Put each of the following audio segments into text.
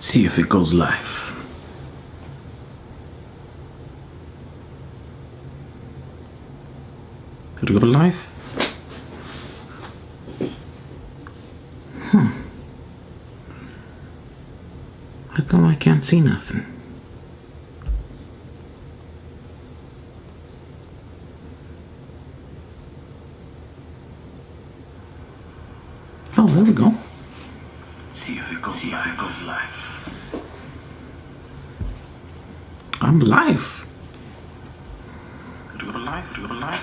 See if it goes live. Did it go live? How come I can't see nothing? Oh, there we go. See if it goes live. I'm live. Did it go live?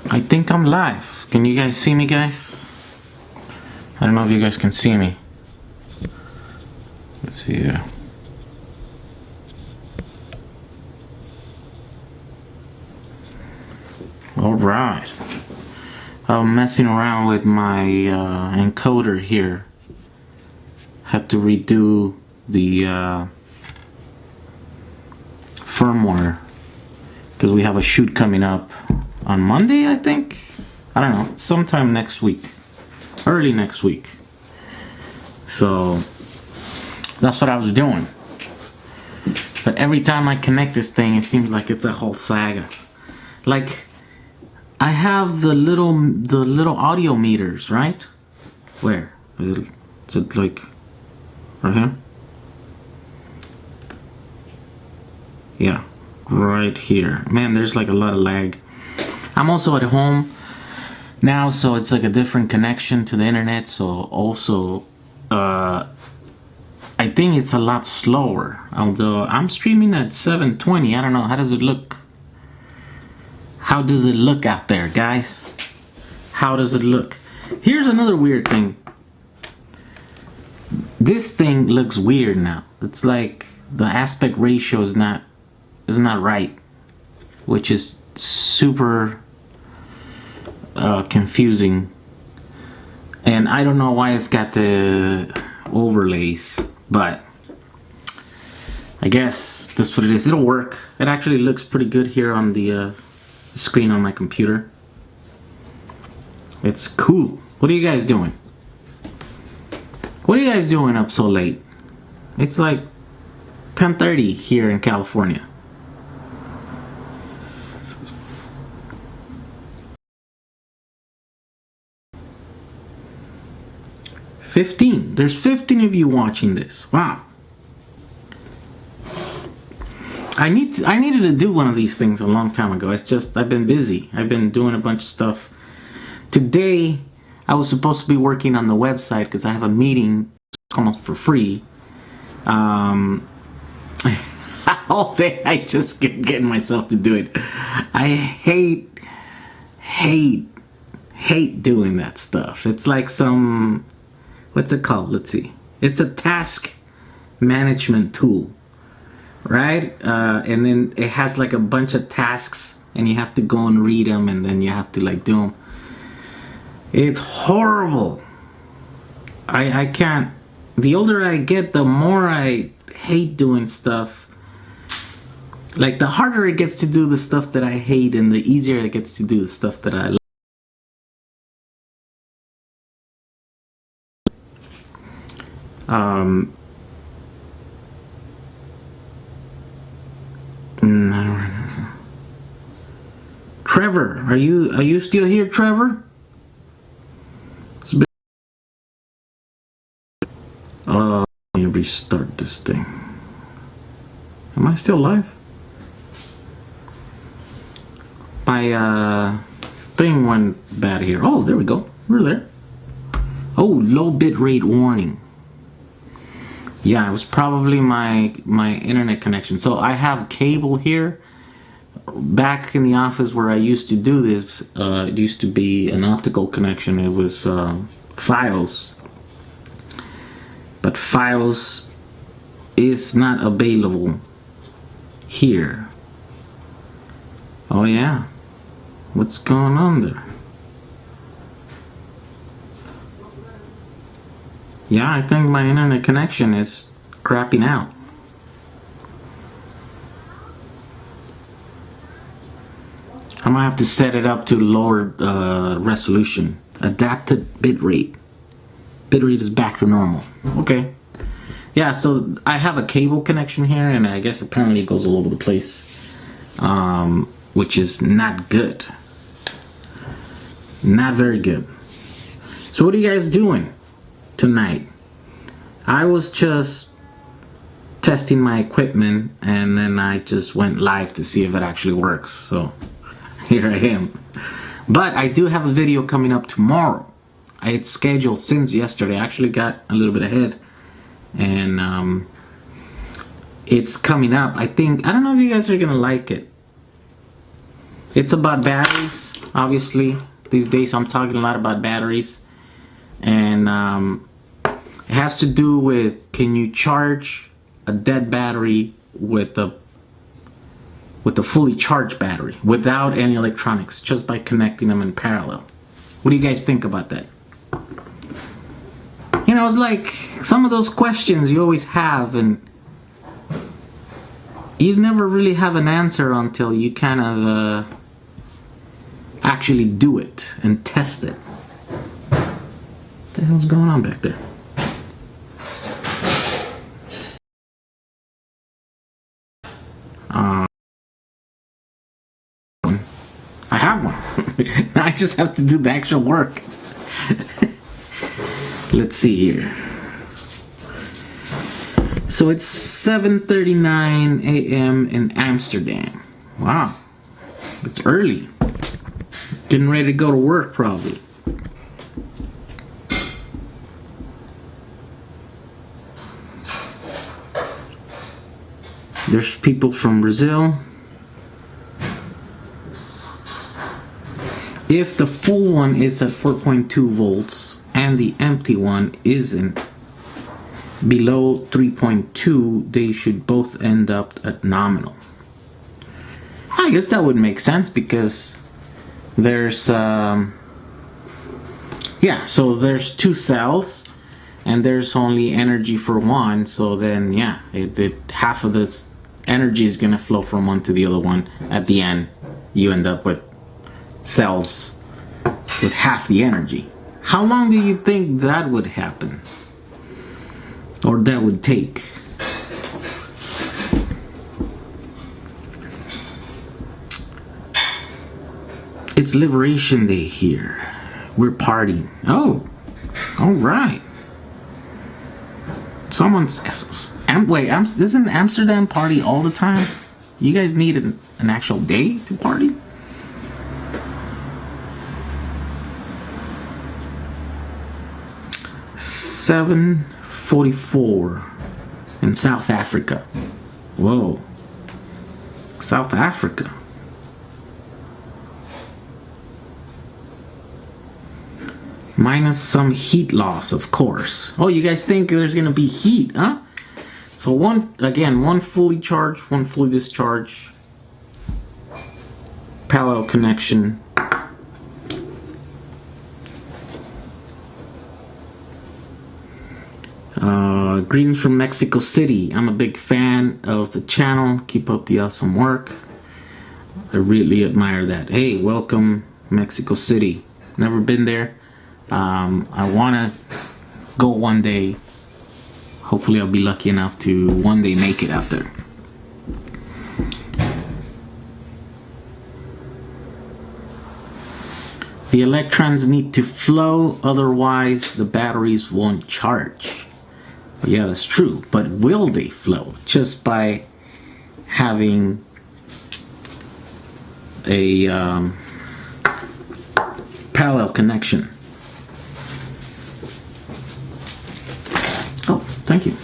I think I'm live. Can you guys see me, guys? I don't know if you guys can see me. Let's see here. Alright. I'm messing around with my encoder here. Had to redo the firmware because we have a shoot coming up on Monday, I think. I don't know, sometime next week, early next week. So that's what I was doing. But every time I connect this thing, it seems like it's a whole saga. Like, I have the little audio meters, right? Where is it? Is it like right here? Yeah, right here. Man, there's like a lot of lag. I'm also at home now, so it's like a different connection to the internet. So also, I think it's a lot slower. Although I'm streaming at 720. I don't know. How does it look? How does it look out there, guys? How does it look? Here's another weird thing. This thing looks weird now. It's like the aspect ratio is not right, which is super confusing. And I don't know why it's got the overlays, but I guess that's what it is. It'll work. It actually looks pretty good here on the screen on my computer. It's cool. What are you guys doing? What are you guys doing up so late? It's like 10:30 here in California. There's 15 of you watching this. Wow. I needed to do one of these things a long time ago. It's just I've been busy. I've been doing a bunch of stuff. Today I was supposed to be working on the website because I have a meeting come up for free. All day I just kept getting myself to do it. I hate doing that stuff. It's like some, what's it called? Let's see. It's a task management tool. Right? And then it has like a bunch of tasks and you have to go and read them and then you have to like do them. It's horrible. I can't. The older I get, the more I hate doing stuff. Like the harder it gets to do the stuff that I hate and the easier it gets to do the stuff that I like. Trevor, are you still here, Trevor? Let me restart this thing. Am I still live? My thing went bad here. Oh, there we go. We're there. Oh, low bit rate warning. Yeah, it was probably my internet connection. So I have cable here. Back in the office where I used to do this, it used to be an optical connection. It was Fios. But Fios is not available here. Oh yeah. What's going on there? Yeah, I think my internet connection is crapping out. I'm gonna have to set it up to lower resolution, adapted bitrate. Bitrate is back to normal. Okay. Yeah, so I have a cable connection here, and I guess apparently it goes all over the place, which is not good. Not very good. So what are you guys doing tonight? I was just testing my equipment, and then I just went live to see if it actually works. So here I am. But I do have a video coming up tomorrow. I had scheduled since yesterday. I actually got a little bit ahead, and it's coming up. I don't know if you guys are gonna like it. It's about batteries, obviously. These days I'm talking a lot about batteries, and it has to do with, can you charge a dead battery with a fully charged battery without any electronics, just by connecting them in parallel? What do you guys think about that? You know, it's like some of those questions you always have, and you never really have an answer until you kind of actually do it and test it. What the hell's going on back there? I have one. Now I just have to do the actual work. Let's see here. So it's 7:39 a.m. in Amsterdam. Wow, it's early. Getting ready to go to work probably. There's people from Brazil. If the full one is at 4.2 volts and the empty one isn't below 3.2, they should both end up at nominal. I guess that would make sense, because there's yeah, so there's two cells and there's only energy for one, so then yeah, half of this energy is gonna flow from one to the other one. At the end you end up with cells with half the energy. How long do you think that would happen, or that would take? It's Liberation Day here. We're partying. Oh, all right. Someone's wait. Doesn't Amsterdam party all the time? You guys need an actual day to party? $7:44 in South Africa. Whoa, South Africa. Minus some heat loss, of course. Oh, you guys think there's gonna be heat, huh? So one fully charged, one fully discharged. Parallel connection. Greetings from Mexico City. I'm a big fan of the channel. Keep up the awesome work. I really admire that. Hey, welcome Mexico City. Never been there. I want to go one day. Hopefully I'll be lucky enough to one day make it out there. The electrons need to flow, otherwise the batteries won't charge. Yeah, that's true, but will they flow? Just by having a parallel connection. Oh, thank you.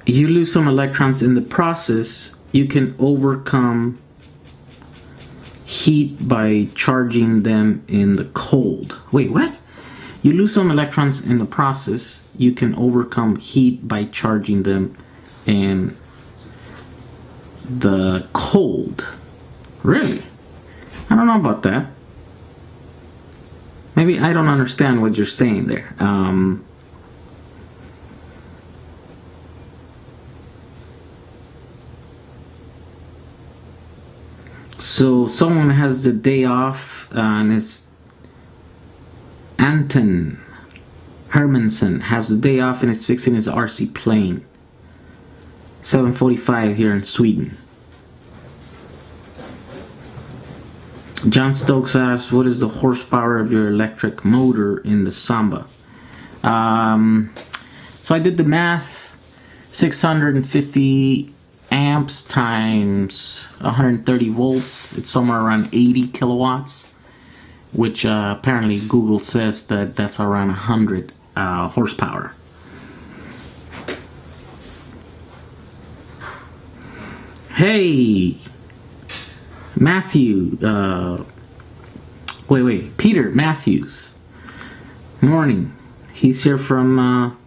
You lose some electrons in the process. You can overcome heat by charging them in the cold. Wait, what? You lose some electrons in the process. You can overcome heat by charging them in the cold. Really? I don't know about that. Maybe I don't understand what you're saying there. So someone has the day off, and it's Anton Hermanson has the day off and is fixing his RC plane. 7:45 here in Sweden. John Stokes asks, what is the horsepower of your electric motor in the Samba? So I did the math. 650 amps times 130 volts. It's somewhere around 80 kilowatts, which apparently Google says that that's around 100 horsepower. Hey, Matthew, Peter Matthews. Morning. He's here from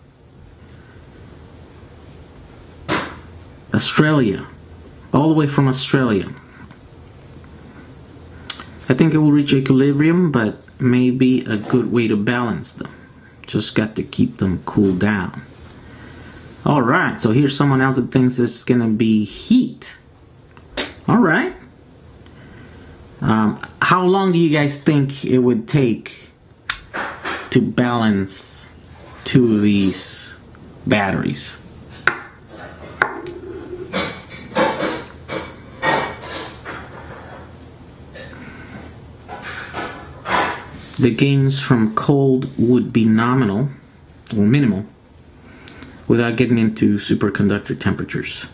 Australia, all the way from Australia. I think it will reach equilibrium, but maybe a good way to balance them. Just got to keep them cooled down. Alright, so here's someone else that thinks this is gonna be heat. Alright. How long do you guys think it would take to balance two of these batteries? The gains from cold would be nominal or minimal without getting into superconductor temperatures.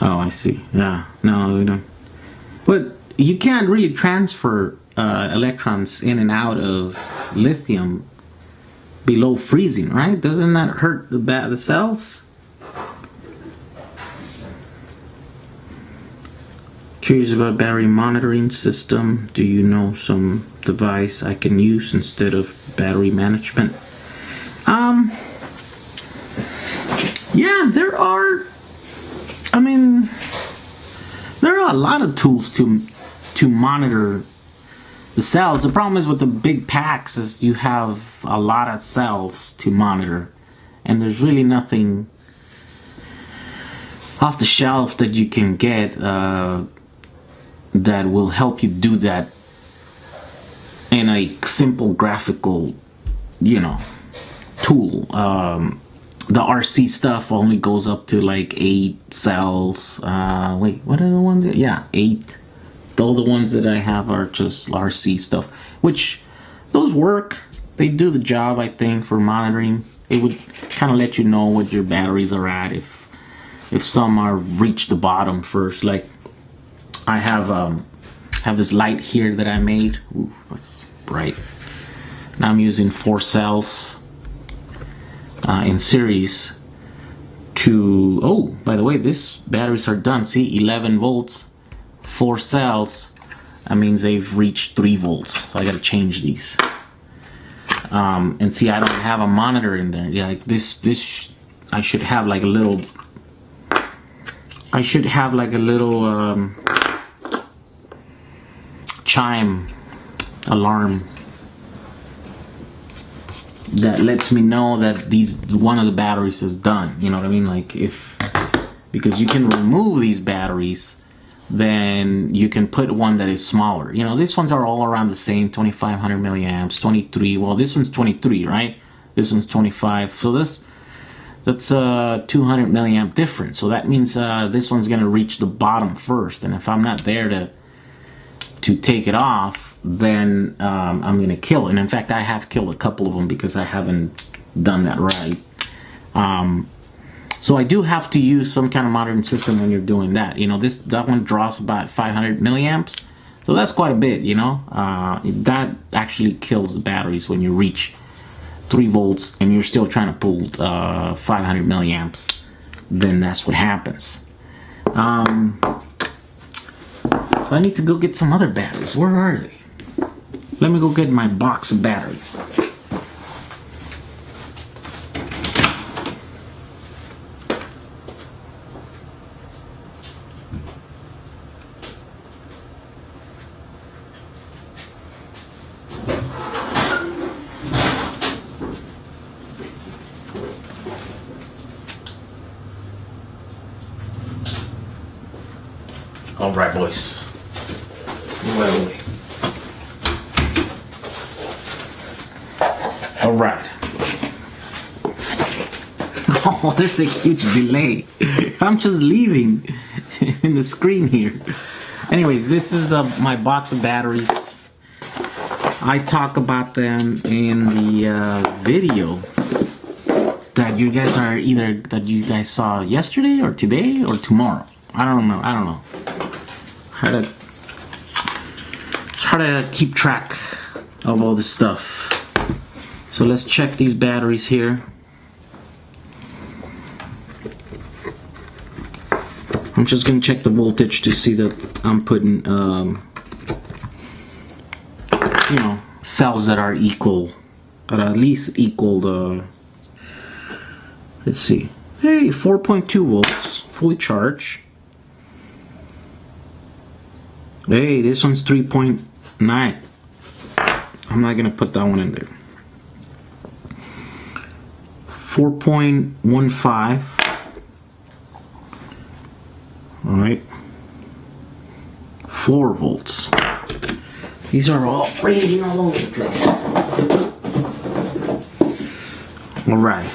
Oh, I see. Yeah, no, we don't. But you can't really transfer electrons in and out of lithium below freezing, right? Doesn't that hurt the cells? Curious about battery monitoring system. Do you know some device I can use instead of battery management? Yeah, there are. I mean, there are a lot of tools to monitor the cells. The problem is with the big packs is you have a lot of cells to monitor, and there's really nothing off the shelf that you can get that will help you do that in a simple graphical, tool. The RC stuff only goes up to like 8 cells. Wait, what are the ones? Yeah, 8. All the ones that I have are just RC stuff, which those work. They do the job, I think, for monitoring. It would kind of let you know what your batteries are at if some are reached the bottom first. Like I have this light here that I made. Ooh, that's bright. Now I'm using 4 cells in series to. Oh, by the way, these batteries are done. See, 11 volts, 4 cells. That means they've reached 3 volts. So I gotta change these. And see, I don't have a monitor in there. Yeah, like this. I should have like a little. Chime alarm that lets me know that one of the batteries is done. You know what I mean? Like because you can remove these batteries, then you can put one that is smaller. These ones are all around the same, 2500 milliamps, 23. Well, this one's 23, right? This one's 25. So that's a 200 milliamp difference. So that means this one's gonna reach the bottom first, and if I'm not there to take it off, then I'm gonna kill it. And in fact, I have killed a couple of them because I haven't done that right. So I do have to use some kind of monitoring system when you're doing that. That one draws about 500 milliamps, so that's quite a bit. That actually kills the batteries when you reach 3 volts and you're still trying to pull 500 milliamps. Then that's what happens. So I need to go get some other batteries. Where are they? Let me go get my box of batteries. All right, boys. Wait. All right. Oh, there's a huge delay. I'm just leaving in the screen here. Anyways, this is my box of batteries. I talk about them in the video that you guys saw yesterday or today or tomorrow. I don't know. It's hard to keep track of all this stuff. So let's check these batteries here. I'm just gonna check the voltage to see that I'm putting, you know, cells that are equal, or at least equal the. Let's see. Hey, 4.2 volts, fully charged. Hey, this one's 3.9. I'm not gonna put that one in there. 4.15. All right. 4 volts. These are all raging all over the place. All right.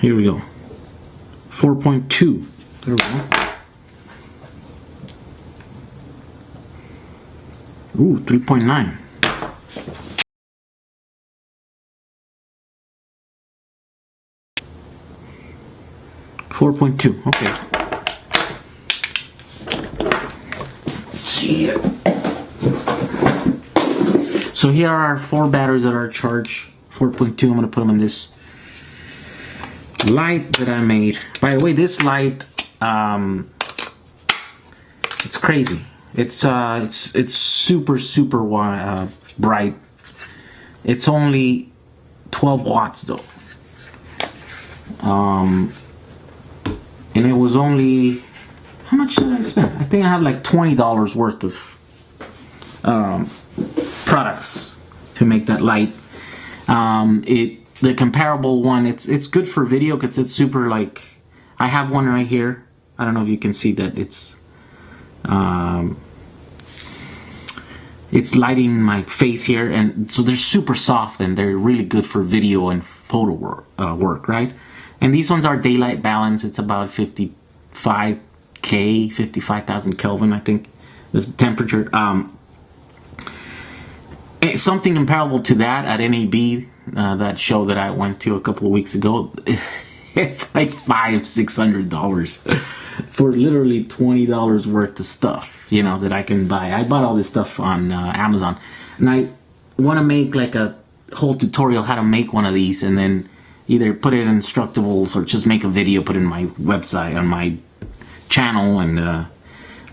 Here we go. 4.2. There we go. Ooh, 3.9. $4.2. Okay. Let's see here. So here are our 4 batteries that are charged. 4.2. I'm gonna put them in this light that I made. By the way, this light, it's crazy. It's super bright. It's only 12 watts though. And it was only, how much did I spend? I think I have like $20 worth of products to make that light. The comparable one, it's good for video because it's super, like, I have one right here. I don't know if you can see that it's lighting my face here, and so they're super soft and they're really good for video and photo work, right? And these ones are daylight balance. It's about 55,000 Kelvin, I think. This is the temperature. Something comparable to that at NAB, that show that I went to a couple of weeks ago. It's like $500-600 for literally $20 worth of stuff, you know, that I can buy. I bought all this stuff on Amazon, and I want to make like a whole tutorial how to make one of these, and then either put it in Instructables or just make a video, put it in my website, on my channel, and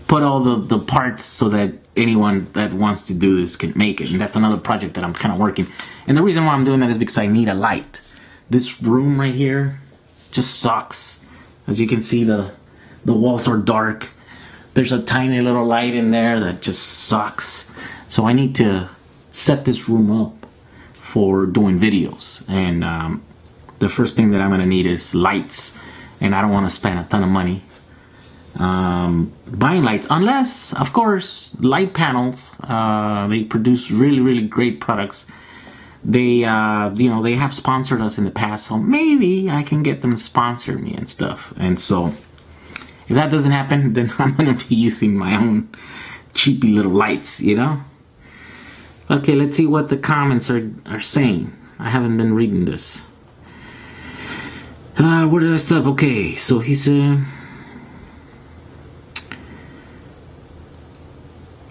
put all the parts so that anyone that wants to do this can make it. And that's another project that I'm kind of working. And the reason why I'm doing that is because I need a light. This room right here just sucks. As you can see, the walls are dark. There's a tiny little light in there that just sucks. So I need to set this room up for doing videos. And the first thing that I'm gonna need is lights. And I don't want to spend a ton of money buying lights, unless, of course, light panels. They produce really great products. They you know, they have sponsored us in the past, so maybe I can get them to sponsor me and stuff. And so if that doesn't happen, then I'm gonna be using my own cheapy little lights, you know. Okay, let's see what the comments are saying. I haven't been reading this. Where did I stop? Okay, so he said,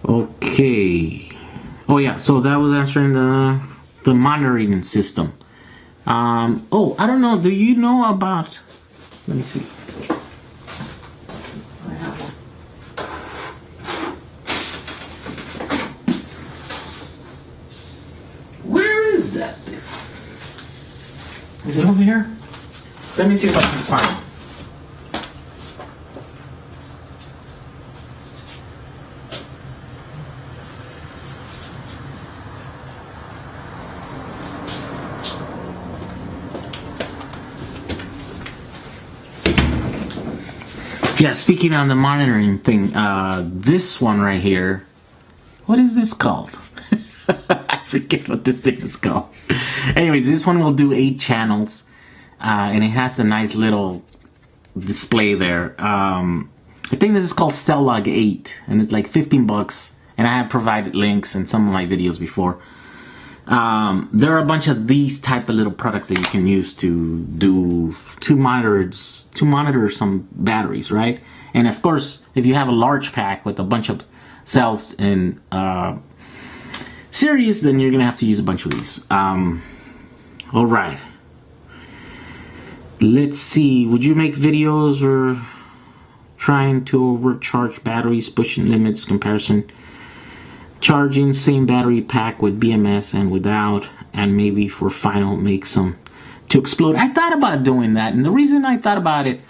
okay. Oh yeah, so that was answering the monitoring system. Oh, I don't know. Do you know about? Let me see. Where is that thing? Is it over here? Let me see if I can find it. Yeah, speaking on the monitoring thing, this one right here, what is this called? I forget what this thing is called. Anyways, this one will do 8 channels, and it has a nice little display there. I think this is called Stellog 8, and it's like 15 bucks, and I have provided links in some of my videos before. There are a bunch of these type of little products that you can use to monitor some batteries, right? And of course, if you have a large pack with a bunch of cells in series, then you're gonna have to use a bunch of these. All right. Let's see. Would you make videos or trying to overcharge batteries, pushing limits, comparison, charging same battery pack with BMS and without, and maybe for final make some to explode? I thought about doing that, and the reason I thought about it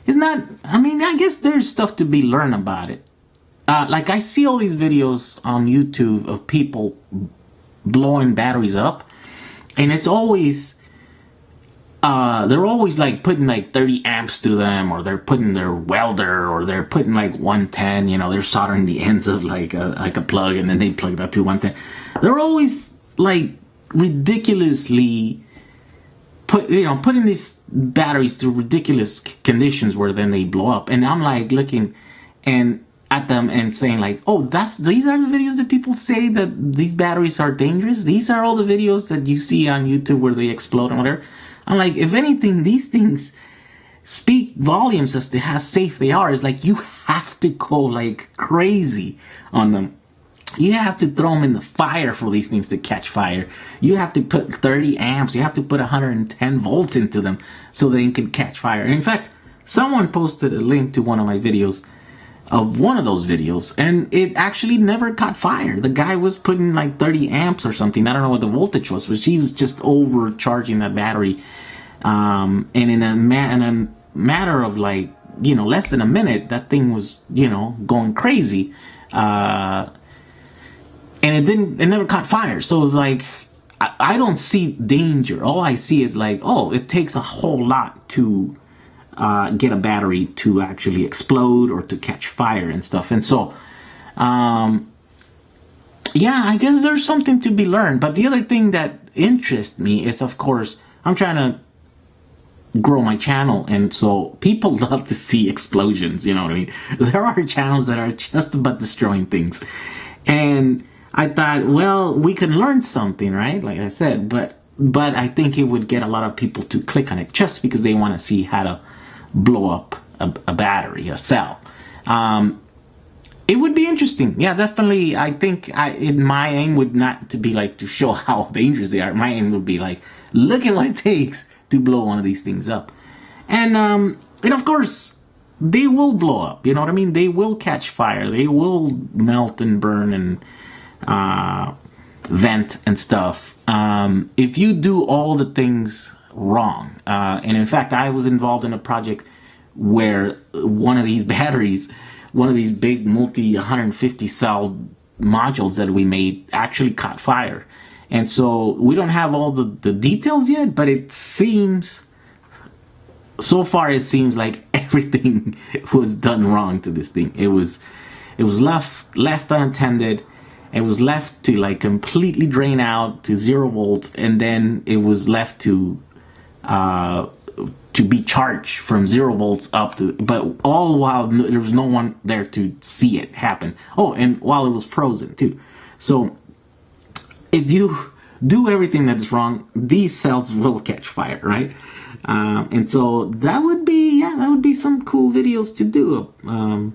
is not, I mean, I guess there's stuff to be learned about it. Like I see all these videos on YouTube of people blowing batteries up, and it's always they're always like putting like 30 amps to them, or they're putting their welder, or they're putting like 110, you know, they're soldering the ends of like a plug, and then they plug that to 110. They're always like ridiculously putting these batteries to ridiculous conditions where then they blow up. And I'm like looking and at them and saying like, oh, these are the videos that people say that these batteries are dangerous. These are all the videos that you see on YouTube where they explode and whatever. I'm like, if anything, these things speak volumes as to how safe they are. It's like you have to go like crazy on them. You have to throw them in the fire for these things to catch fire. You have to put 30 amps. You have to put 110 volts into them so they can catch fire. And in fact, someone posted a link to one of my videos of one of those videos, and it actually never caught fire. The guy was putting like 30 amps or something. I don't know what the voltage was, but he was just overcharging that battery. And in a matter of like, you know, less than a minute, that thing was, you know, going crazy. And it never caught fire. So it was like, I don't see danger. All I see is like, oh, it takes a whole lot to get a battery to actually explode or to catch fire and stuff. And so, yeah, I guess there's something to be learned. But the other thing that interests me is, of course, I'm trying to grow my channel, and so people love to see explosions, you know what I mean? There are channels that are just about destroying things. And I thought, well, we can learn something, right? Like I said, but I think it would get a lot of people to click on it just because they want to see how to blow up a battery, a cell. It would be interesting. Yeah, definitely. I think my aim would not to be like to show how dangerous they are. My aim would be like, look at what it takes to blow one of these things up. And of course, they will blow up. You know what I mean? They will catch fire. They will melt and burn and vent and stuff. If you do all the things wrong. And in fact, I was involved in a project where one of these batteries, one of these big multi 150 cell modules that we made actually caught fire. And so we don't have all the details yet, but it seems, so far it seems like everything was done wrong to this thing. It was left unattended. It was left to like completely drain out to 0 volts, and then it was left to be charged from 0 volts up to, but all while there was no one there to see it happen. Oh, and while it was frozen too. So if you do everything that's wrong, these cells will catch fire, right? And so that would be some cool videos to do. I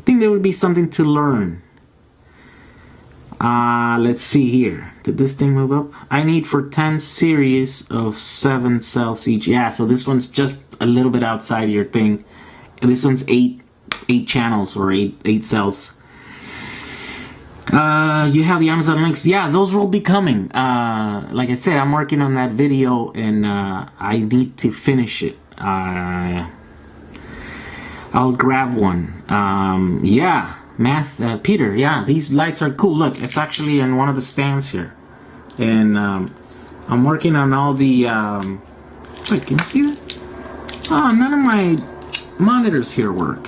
think there would be something to learn. Let's see here. Did this thing move up? I need for 10 series of 7 cells each. Yeah, so this one's just a little bit outside your thing. This one's 8 channels or 8 cells. You have the Amazon links. Yeah, those will be coming. Like I said, I'm working on that video, and I need to finish it. I'll grab one. Yeah. Peter, yeah, these lights are cool. Look, it's actually in one of the stands here. And I'm working on all the... wait, can you see that? Oh, none of my monitors here work.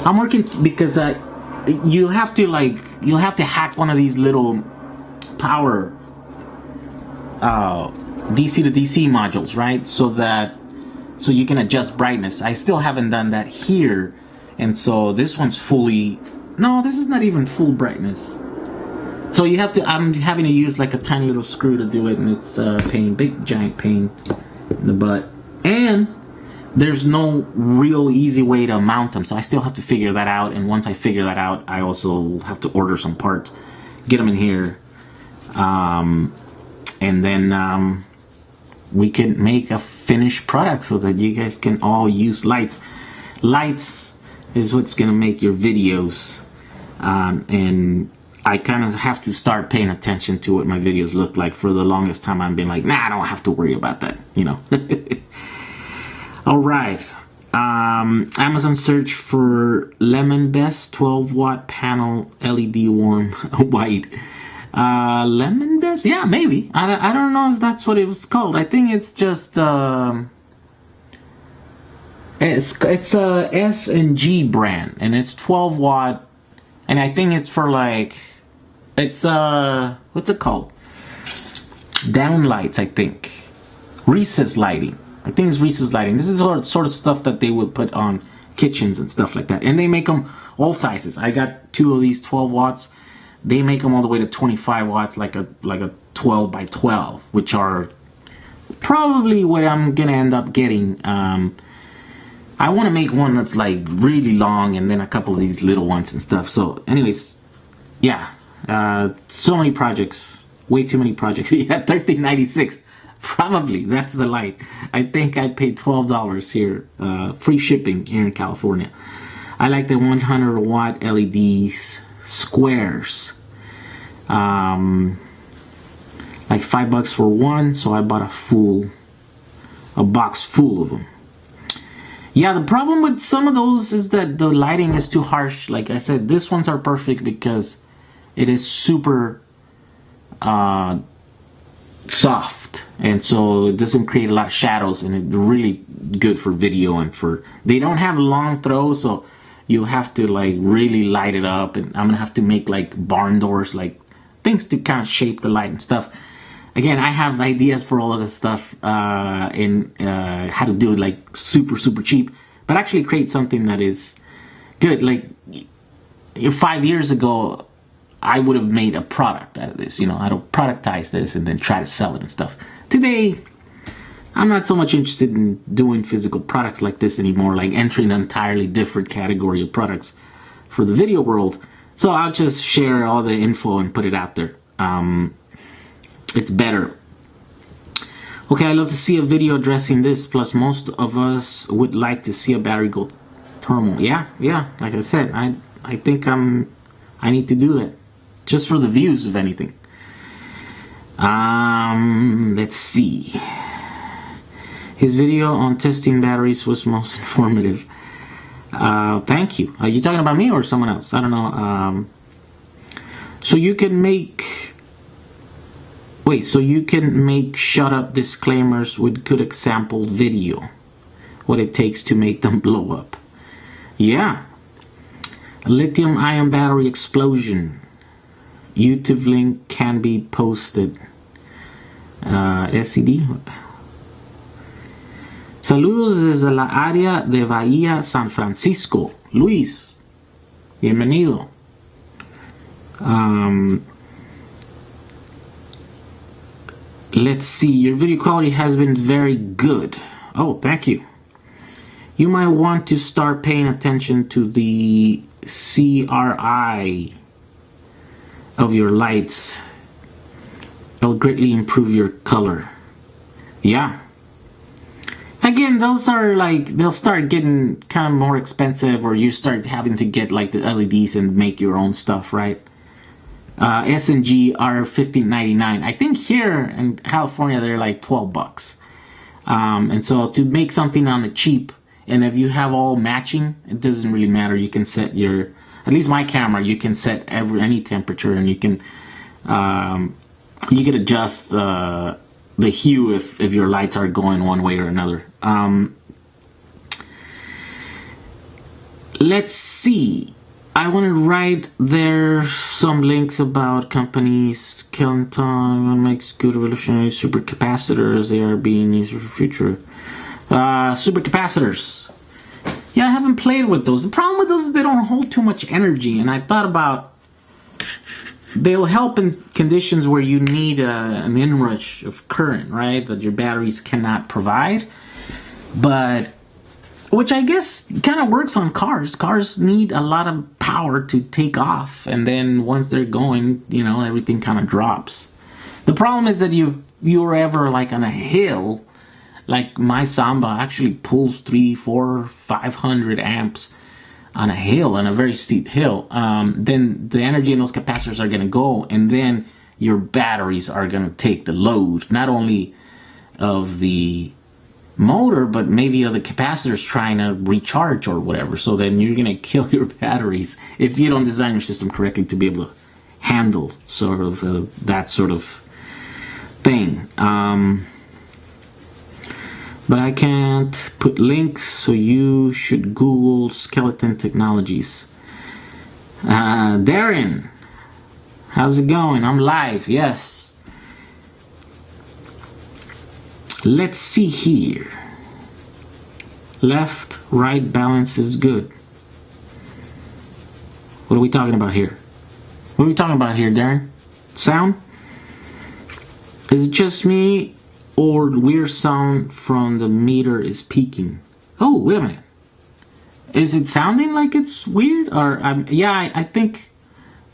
I'm working because you'll have to hack one of these little power DC to DC modules, right? So you can adjust brightness. I still haven't done that here, and so this one's fully. No, this is not even full brightness. So you have to. I'm having to use like a tiny little screw to do it, and it's pain, big giant pain in the butt, and there's no real easy way to mount them. So I still have to figure that out, and once I figure that out, I also have to order some parts, get them in here, and then we can make a finished product so that you guys can all use lights. Lights is what's gonna make your videos, and I kind of have to start paying attention to what my videos look like. For the longest time I've been like, nah, I don't have to worry about that, you know. All right, Amazon search for Lemon Best 12 watt panel LED warm white. Lemon Best? Yeah, maybe. I don't know if that's what it was called. I think it's just it's a S&G brand, and it's 12 watt, and I think it's for like, it's what's it called? Down lights, I think. Recessed lighting. I think it's recessed lighting. This is sort of stuff that they would put on kitchens and stuff like that. And they make them all sizes. I got 2 of these 12 watts. They make them all the way to 25 watts, like a 12 by 12, which are probably what I'm gonna end up getting. I want to make one that's like really long, and then a couple of these little ones and stuff. So, anyways, yeah, so many projects, way too many projects. Yeah, $13.96. Probably that's the light. I think I paid $12 here, free shipping here in California. I like the 100 watt LEDs squares, like $5 for one, so I bought a box full of them. Yeah, the problem with some of those is that the lighting is too harsh. Like I said, these ones are perfect because it is super soft, and so it doesn't create a lot of shadows, and it's really good for video. And they don't have long throws, so you have to like really light it up, and I'm gonna have to make like barn doors, like things to kind of shape the light and stuff. Again, I have ideas for all of this stuff, and how to do it like super cheap, but actually create something that is good. Like 5 years ago, I would have made a product out of this, you know. I'd productize this and then try to sell it and stuff. Today, I'm not so much interested in doing physical products like this anymore, like entering an entirely different category of products for the video world. So I'll just share all the info and put it out there. It's better. Okay, I'd love to see a video addressing this, plus most of us would like to see a battery go thermal. Yeah, like I said, I think I need to do that. Just for the views, if anything. Let's see. His video on testing batteries was most informative. Thank you. Are you talking about me or someone else? I don't know. So you can make shut up disclaimers with good example video. What it takes to make them blow up. Yeah. Lithium ion battery explosion. YouTube link can be posted. SCD. Saludos desde la área de Bahía San Francisco. Luis, bienvenido. Let's see. Your video quality has been very good. Oh, thank you. You might want to start paying attention to the CRI of your lights. It'll greatly improve your color. Yeah. Again, those are like, they'll start getting kind of more expensive, or you start having to get like the LEDs and make your own stuff, right? S&G are $15.99. I think here in California they're like $12. And so to make something on the cheap, and if you have all matching, it doesn't really matter. You can set your, at least my camera, you can set any temperature, and you can adjust the hue if your lights are going one way or another. Let's see. I want to write there some links about companies. Kelton makes good revolutionary supercapacitors. They are being used for the future. Supercapacitors. Yeah, I haven't played with those. The problem with those is they don't hold too much energy. And I thought about they'll help in conditions where you need an inrush of current, right? That your batteries cannot provide. But which I guess kind of works on cars. Cars need a lot of power to take off, and then once they're going, you know, everything kind of drops. The problem is that you're ever like on a hill, like my Samba actually pulls 300, 400, 500 amps on a hill, on a very steep hill. Then the energy in those capacitors are going to go, and then your batteries are going to take the load, not only of the motor, but maybe other capacitors trying to recharge or whatever. So then you're gonna kill your batteries if you don't design your system correctly to be able to handle sort of that sort of thing. But I can't put links, so you should Google skeleton technologies. Darren, how's it going? I'm live. Yes. Let's see here. Left, right balance is good. What are we talking about here? What are we talking about here, Darren? Sound? Is it just me, or weird sound from the meter is peaking? Oh, wait a minute. Is it sounding like it's weird? Or yeah, I think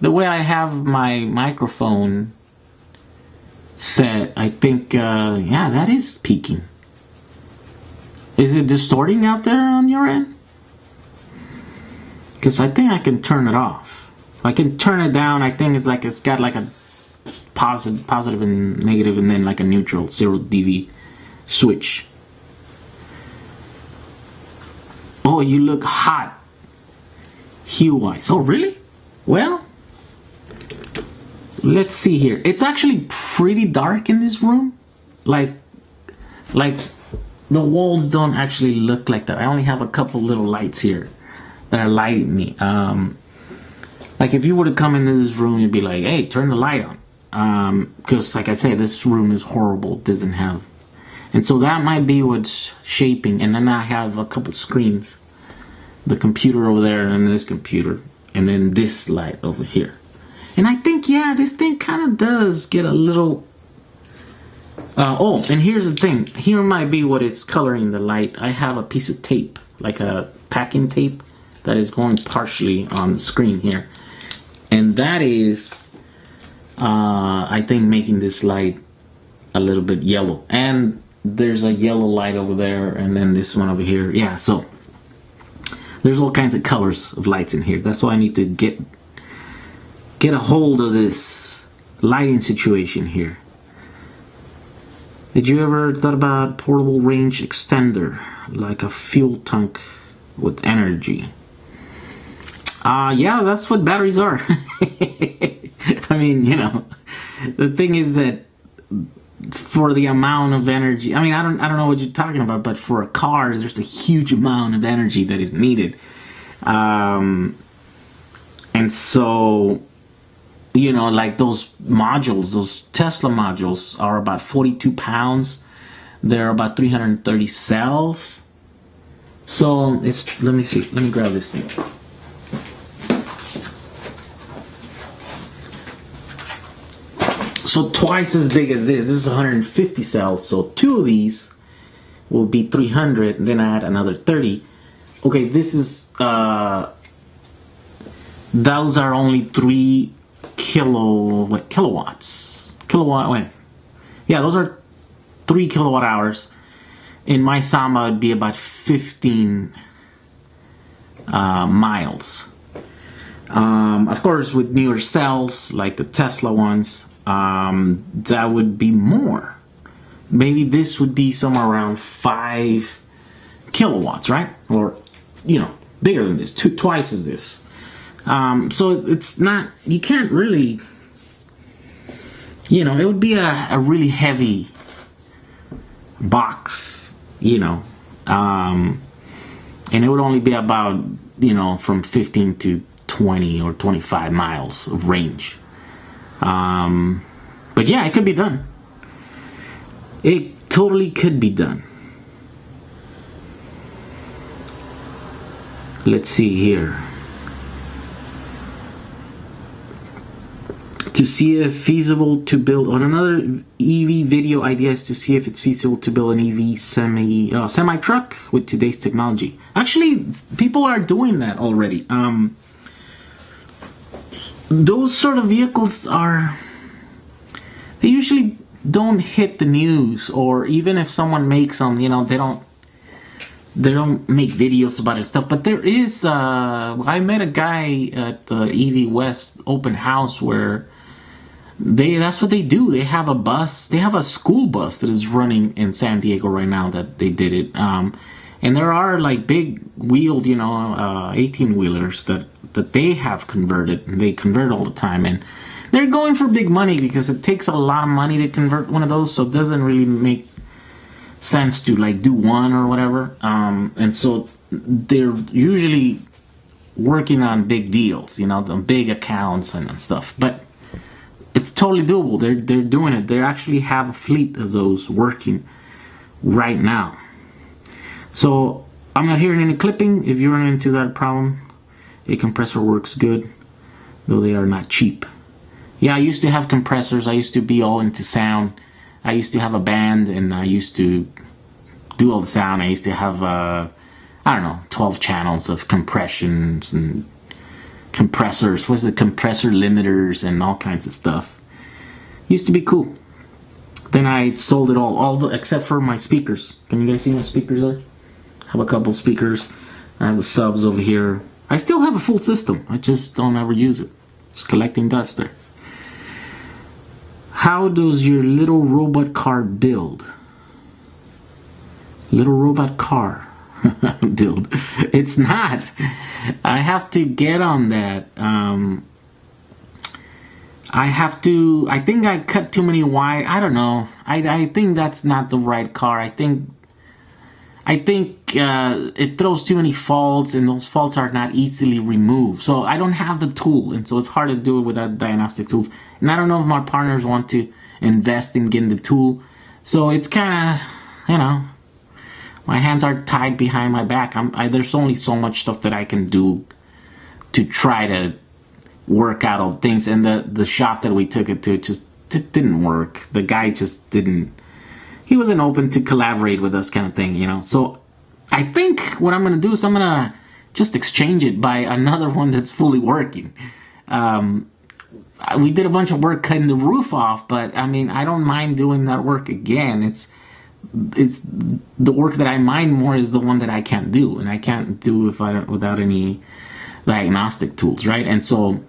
the way I have my microphone set, I think, yeah, that is peaking. Is it distorting out there on your end? Because I think I can turn it off. I can turn it down. I think it's got like a positive and negative, and then like a neutral 0 dB switch. Oh, you look hot hue-wise. Oh, really? Well, let's see here. It's actually pretty dark in this room. Like the walls don't actually look like that. I only have a couple little lights here that are lighting me. Like if you were to come into this room, you'd be like, hey, turn the light on. Because like I said, this room is horrible. It doesn't have. And so that might be what's shaping. And then I have a couple screens. The computer over there and this computer. And then this light over here. And I think, yeah, this thing kind of does get a little... oh, and here's the thing. Here might be what is coloring the light. I have a piece of tape, like a packing tape, that is going partially on the screen here. And that is, I think, making this light a little bit yellow. And there's a yellow light over there, and then this one over here. Yeah, so there's all kinds of colors of lights in here. That's why I need to get a hold of this lighting situation here. Did you ever thought about portable range extender, like a fuel tank with energy? Yeah, that's what batteries are. I mean, you know, the thing is that for the amount of energy, I mean, I don't know what you're talking about, but for a car, there's a huge amount of energy that is needed. And so, you know, like those modules, those Tesla modules are about 42 pounds. They're about 330 cells. So it's, let me see, let me grab this thing. So twice as big as this. This is 150 cells. So two of these will be 300. Then I add another 30. Okay, this is, those are only 3 kilowatts. Yeah, those are 3 kilowatt hours. In my Samba, it'd be about 15 miles. Of course, with newer cells, like the Tesla ones, that would be more. Maybe this would be somewhere around 5 kilowatts, right? Or, you know, bigger than this, twice as this. So it's not, you can't really, you know, it would be a really heavy box, you know, and it would only be about, you know, from 15 to 20 or 25 miles of range. But yeah, it could be done. It totally could be done. Let's see here. To see if feasible to build on another EV video idea is to see if it's feasible to build an EV semi truck with today's technology. Actually, people are doing that already. Those sort of vehicles they usually don't hit the news, or even if someone makes them, you know, they don't make videos about it stuff. But there is I met a guy at the EV West open house where that's what they do. They have a bus. They have a school bus that is running in San Diego right now that they did it. And there are like big wheeled, you know, 18-wheelers that they have converted. And they convert all the time. And they're going for big money because it takes a lot of money to convert one of those. So it doesn't really make sense to like do one or whatever. And so they're usually working on big deals, you know, the big accounts and stuff. But it's totally doable. They're doing it. They actually have a fleet of those working right now. So I'm not hearing any clipping. If you run into that problem, a compressor works good, though they are not cheap. Yeah, I used to have compressors. I used to be all into sound. I used to have a band, and I used to do all the sound. I used to have, 12 channels of compressions and compressors, compressor limiters and all kinds of stuff. Used to be cool. Then I sold it all except for my speakers. Can you guys see my speakers there? I have a couple speakers. I have the subs over here. I still have a full system. I just don't ever use it. It's collecting dust there. How does your little robot car build? Little robot car build. It's not. I have to get on that. I think I cut too many wires. I don't know. I think that's not the right car. I think it throws too many faults, and those faults are not easily removed. So I don't have the tool, and so it's hard to do it without diagnostic tools. And I don't know if my partners want to invest in getting the tool. So it's kind of, you know, my hands are tied behind my back. There's only so much stuff that I can do to try to work out all things. And the shop that we took it to, it didn't work. The guy just didn't. He wasn't open to collaborate with us, kind of thing, you know. So I think what I'm gonna do is I'm gonna just exchange it by another one that's fully working. We did a bunch of work cutting the roof off, but I mean, I don't mind doing that work again. It's the work that I mind more is the one that I can't do, and I can't do without any diagnostic tools, right? And so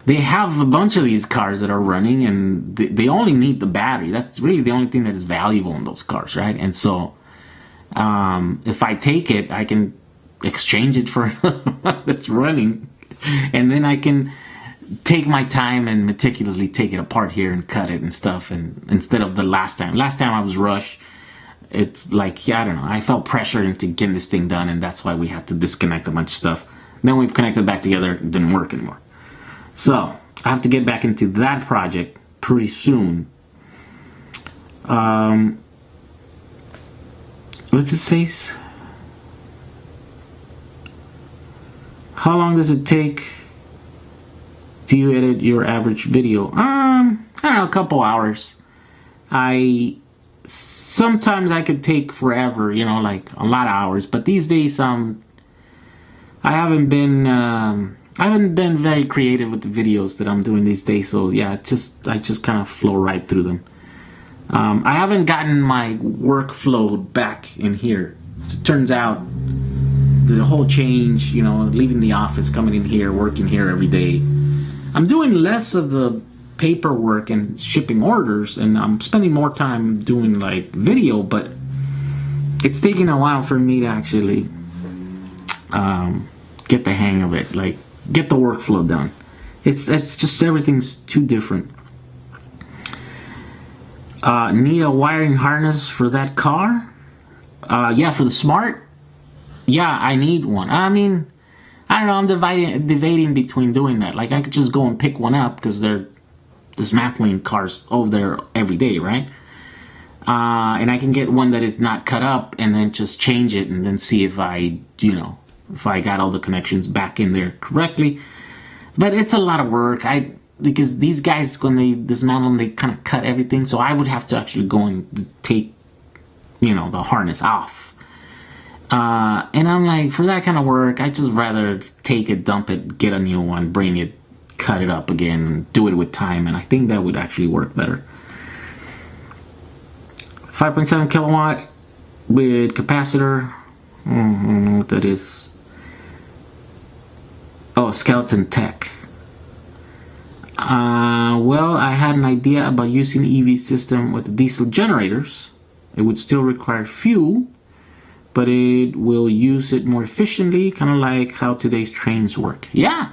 they have a bunch of these cars that are running, and they only need the battery. That's really the only thing that is valuable in those cars, right? And so if I take it, I can exchange it for another one that's running, and then I can take my time and meticulously take it apart here and cut it and stuff. And instead of the last time I was rushed. It's like, yeah, I don't know. I felt pressure into getting this thing done, and that's why we had to disconnect a bunch of stuff. Then we connected back together. It didn't work anymore. So I have to get back into that project pretty soon. What's it say? How long does it take? Do you edit your average video? I don't know, a couple hours. Sometimes I could take forever, you know, like a lot of hours. But these days, I haven't been very creative with the videos that I'm doing these days. So yeah, I just kind of flow right through them. I haven't gotten my workflow back in here. It turns out the whole change, you know, leaving the office, coming in here, working here every day. I'm doing less of the paperwork and shipping orders, and I'm spending more time doing like video, but it's taking a while for me to actually get the hang of it, like get the workflow done. It's just everything's too different. Need a wiring harness for that car? Yeah, for the Smart? Yeah, I need one. I mean, I don't know, I'm debating between doing that. Like, I could just go and pick one up because they're dismantling cars over there every day, right? And I can get one that is not cut up and then just change it and then see if I, if I got all the connections back in there correctly. But it's a lot of work. Because these guys, when they dismantle them, they kind of cut everything. So I would have to actually go and take, the harness off. And I'm like, for that kind of work, I'd just rather take it, dump it, get a new one, bring it, cut it up again, do it with time. And I think that would actually work better. 5.7 kilowatt with capacitor. I don't know what that is. Oh, Skeleton Tech. Well, I had an idea about using EV system with the diesel generators. It would still require fuel, but it will use it more efficiently, kind of like how today's trains work. Yeah.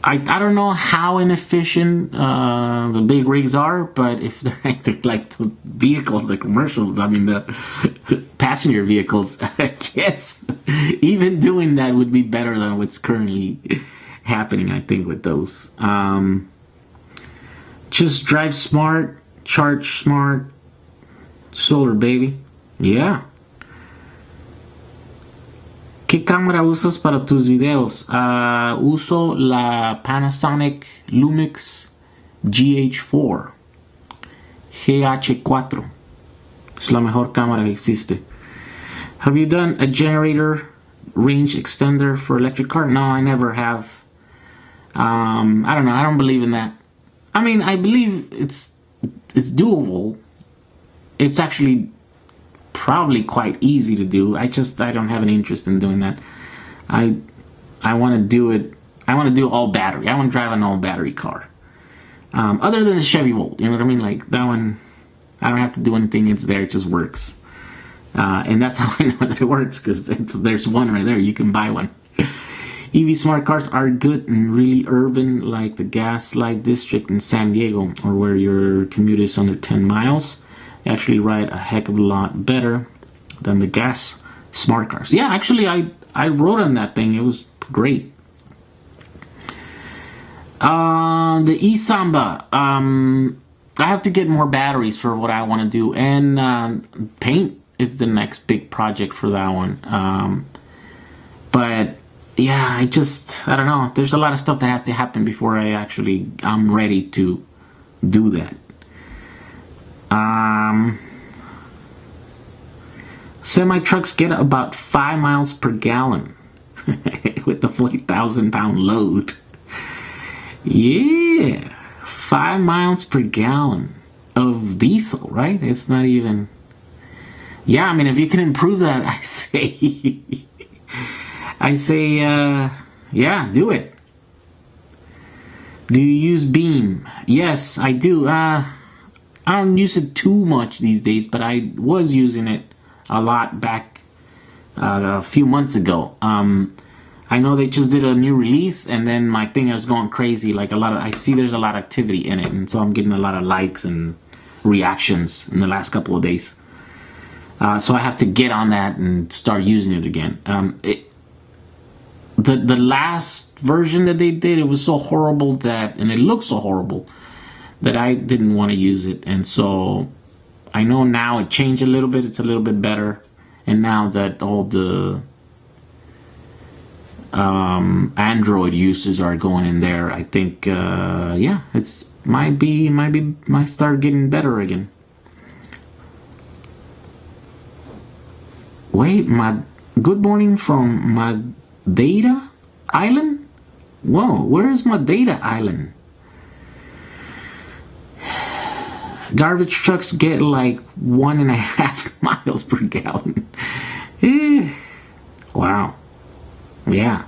I don't know how inefficient the big rigs are, but if they're like the vehicles, the commercial, I mean the passenger vehicles, yes, even doing that would be better than what's currently happening, I think, with those. Just drive smart, charge smart, solar, baby. Yeah. ¿Qué cámara usas para tus videos? Uso la Panasonic Lumix GH4. GH4. Es la mejor cámara que existe. Have you done a generator range extender for electric car? No, I never have. I don't know. I don't believe in that. I mean, I believe it's doable. It's actually probably quite easy to do. I don't have an interest in doing that. I want to do it. I want to do all battery. I want to drive an all battery car. Other than the Chevy Volt, you know what I mean? Like that one, I don't have to do anything. It's there. It just works. And that's how I know that it works, because there's one right there. You can buy one. EV smart cars are good and really urban, like the Gaslight District in San Diego, or where your commute is under 10 miles. They actually ride a heck of a lot better than the gas smart cars. Yeah, actually, I rode on that thing. It was great. The e-Samba. I have to get more batteries for what I want to do, and paint is the next big project for that one. But yeah, I don't know. There's a lot of stuff that has to happen before I'm ready to do that. Semi trucks get about 5 miles per gallon with the 40,000 pound load. Yeah, 5 miles per gallon of diesel, right? It's not even. Yeah, I mean, if you can improve that, I say, yeah, do it. Do you use Beam? Yes, I do. I don't use it too much these days, but I was using it a lot back a few months ago. I know they just did a new release, and then my thing is going crazy. Like I see there's a lot of activity in it, and so I'm getting a lot of likes and reactions in the last couple of days. So I have to get on that and start using it again. The last version that they did, it was so horrible and it looked so horrible that I didn't want to use it. And so I know now it changed a little bit. It's a little bit better. And now that all the Android users are going in there, I think, yeah, it's might start getting better again. Wait, good morning from Madeira Island? Whoa, where's Madeira Island? Garbage trucks get like 1.5 miles per gallon. Wow. Yeah.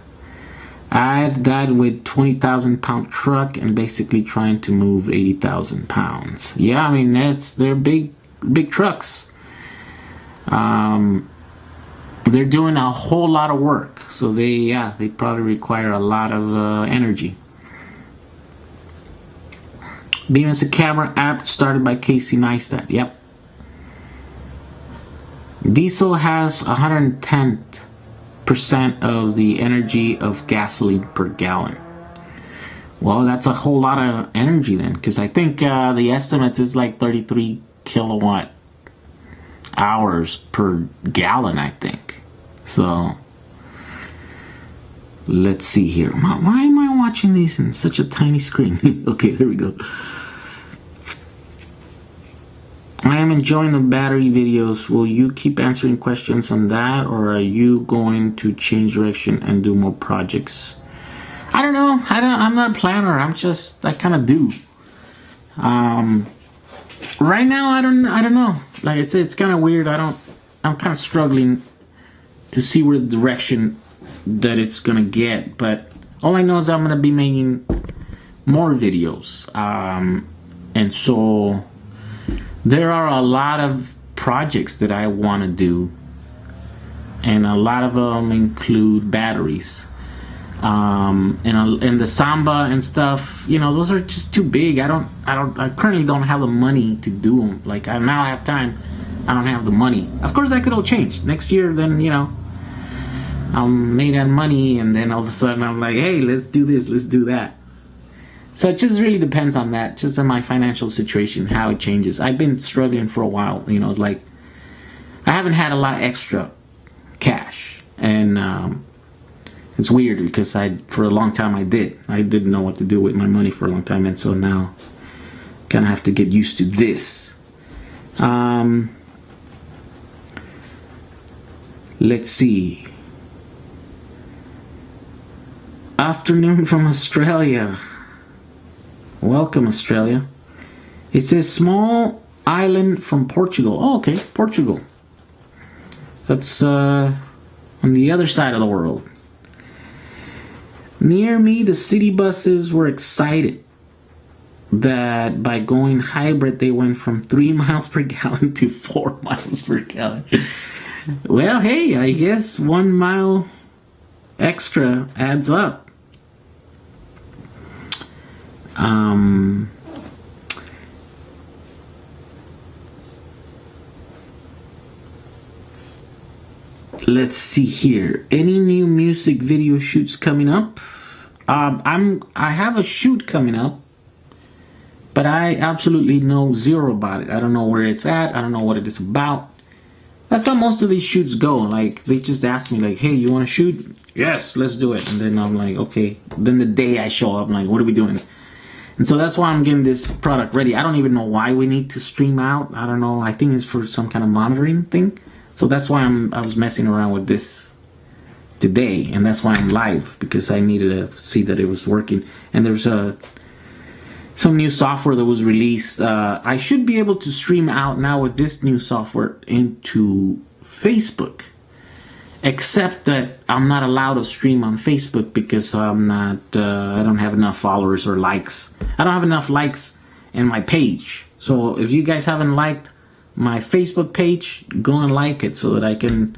Add that with 20,000 pound truck and basically trying to move 80,000 pounds. Yeah, I mean, they're big trucks. They're doing a whole lot of work, so they probably require a lot of energy. Beam is a camera app started by Casey Neistat. Yep. Diesel has 110% of the energy of gasoline per gallon. Well, that's a whole lot of energy then, because I think the estimate is like 33 kilowatt hours per gallon, I think. So let's see here. Why am I watching these in such a tiny screen? Okay, there we go. I am enjoying the battery videos. Will you keep answering questions on that, or are you going to change direction and do more projects? I don't know. I'm not a planner. I kind of do. Right now, I don't know. Like I said, it's kind of weird. I'm kind of struggling to see where the direction that it's gonna get. But all I know is I'm gonna be making more videos. And so there are a lot of projects that I want to do, and a lot of them include batteries. And the Samba and stuff, you know, those are just too big. I currently don't have the money to do them. Like, I now have time, I don't have the money. Of course, that could all change next year. Then, you know, I'll make that money, and then all of a sudden I'm like, hey, let's do this, let's do that. So it just really depends on that, just on my financial situation, how it changes. I've been struggling for a while, you know, like I haven't had a lot of extra cash, and it's weird because for a long time I didn't know what to do with my money for a long time, and so now kind of have to get used to this. Let's see. Afternoon from Australia. Welcome, Australia. It says small island from Portugal. Oh, okay, Portugal. That's on the other side of the world. Near me, the city buses were excited that by going hybrid, they went from 3 miles per gallon to 4 miles per gallon. Well, hey, I guess 1 mile extra adds up. Let's see here. Any new music video shoots coming up? I have a shoot coming up, but I absolutely know zero about it. I don't know where it's at. I don't know what it is about. That's how most of these shoots go. Like, they just ask me, like, hey, you want to shoot? Yes, let's do it. And then I'm like, okay. Then the day I show up, I'm like, what are we doing? And so that's why I'm getting this product ready. I don't even know why we need to stream out. I don't know. I think it's for some kind of monitoring thing. So that's why I was messing around with this today, and that's why I'm live, because I needed to see that it was working. And there's some new software that was released. I should be able to stream out now with this new software into Facebook, except that I'm not allowed to stream on Facebook because I don't have enough followers or likes. I don't have enough likes in my page. So if you guys haven't liked my Facebook page, go and like it so that I can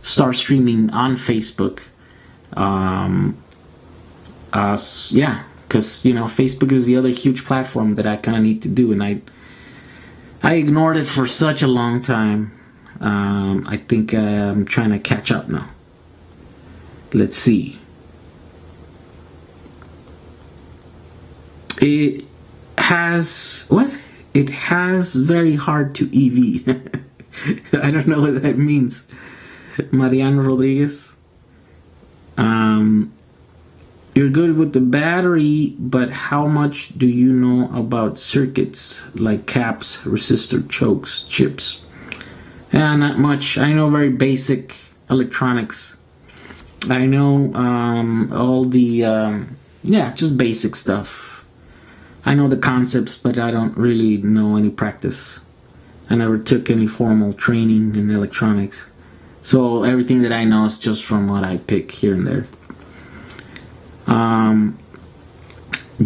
start streaming on Facebook. Yeah, because, you know, Facebook is the other huge platform that I kind of need to do, and I ignored it for such a long time. I think I'm trying to catch up now. Let's see. It has what? It has very hard to EV. I don't know what that means. Mariano Rodriguez. You're good with the battery, but how much do you know about circuits like caps, resistor, chokes, chips? Not much. I know very basic electronics. I know all the, just basic stuff. I know the concepts, but I don't really know any practice. I never took any formal training in electronics. So everything that I know is just from what I pick here and there.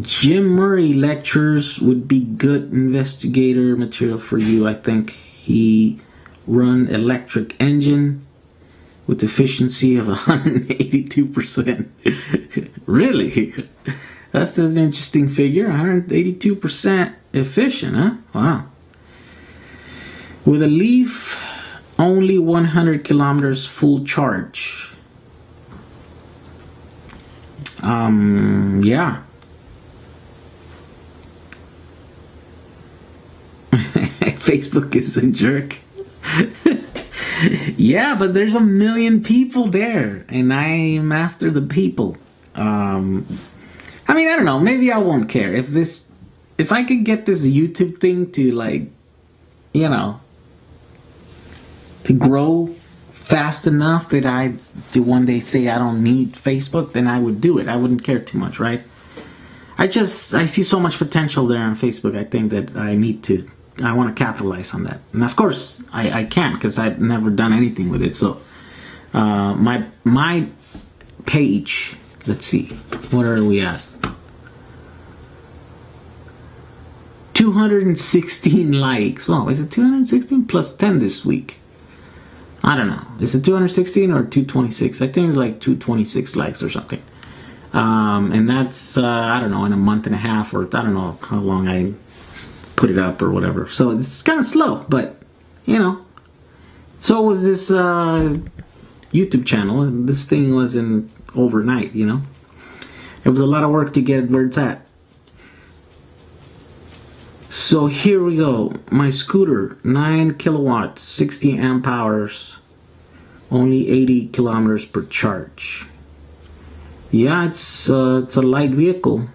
Jim Murray lectures would be good investigator material for you. I think he run electric engine with efficiency of 182%. Really? That's an interesting figure. 182% efficient, huh? Wow. With a Leaf, only 100 kilometers full charge. Yeah. Facebook is a jerk. Yeah, but there's a million people there, and I'm after the people. I mean, I don't know. Maybe I won't care if I could get this YouTube thing to, like, you know, to grow fast enough that I'd do one day say I don't need Facebook, then I would do it. I wouldn't care too much, right? I see so much potential there on Facebook. I think that I want to capitalize on that. And of course, I can't because I've never done anything with it. So my page, let's see, what are we at? 216 likes. Well, is it 216 plus 10 this week? I don't know. Is it 216 or 226? I think it's like 226 likes or something. And that's, I don't know, in a month and a half, or I don't know how long I put it up or whatever. So it's kind of slow, but, you know. So was this YouTube channel, and this thing wasn't overnight, you know. It was a lot of work to get where it's at. So here we go. My scooter, 9 kilowatts, 60 amp hours, only 80 kilometers per charge. Yeah, it's a light vehicle.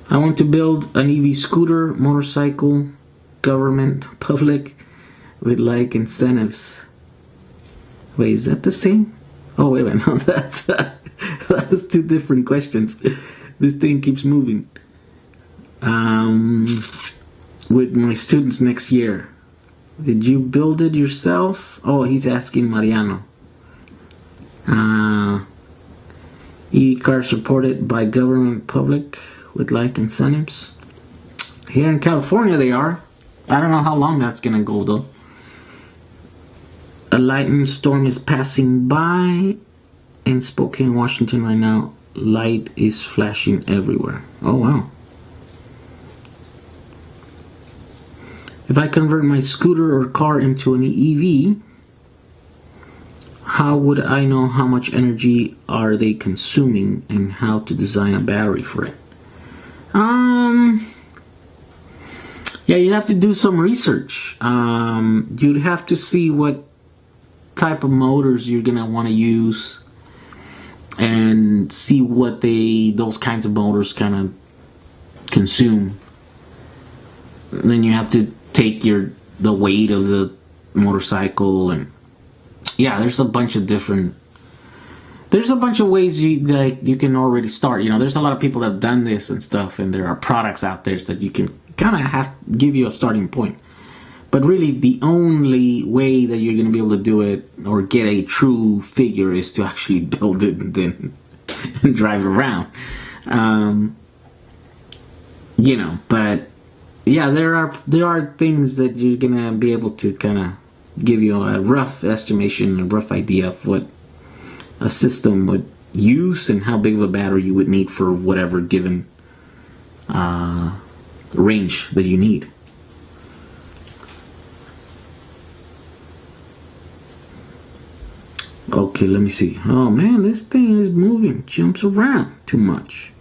I want to build an EV scooter, motorcycle, government, public, with like incentives. Wait, is that the same? Oh, wait a minute. No, that's two different questions. This thing keeps moving. With my students next year. Did you build it yourself? Oh, he's asking Mariano. EV cars supported by government public with like incentives. Here in California they are. I don't know how long that's gonna go though. A lightning storm is passing by in Spokane, Washington right now. Light is flashing everywhere. Oh wow. If I convert my scooter or car into an EV, how would I know how much energy are they consuming and how to design a battery for it? Yeah, you'd have to do some research. You'd have to see what type of motors you're gonna want to use and see what those kinds of motors kind of consume. And then you have to take the weight of the motorcycle, and yeah, there's a bunch of ways you can already start. You know, there's a lot of people that have done this and stuff, and there are products out there that you can kind of give you a starting point. But really, the only way that you're going to be able to do it or get a true figure is to actually build it and then drive it around. You know, but yeah, there are things that you're gonna be able to kind of give you a rough estimation, a rough idea of what a system would use and how big of a battery you would need for whatever given range that you need. Okay, let me see. Oh man, this thing is moving, jumps around too much.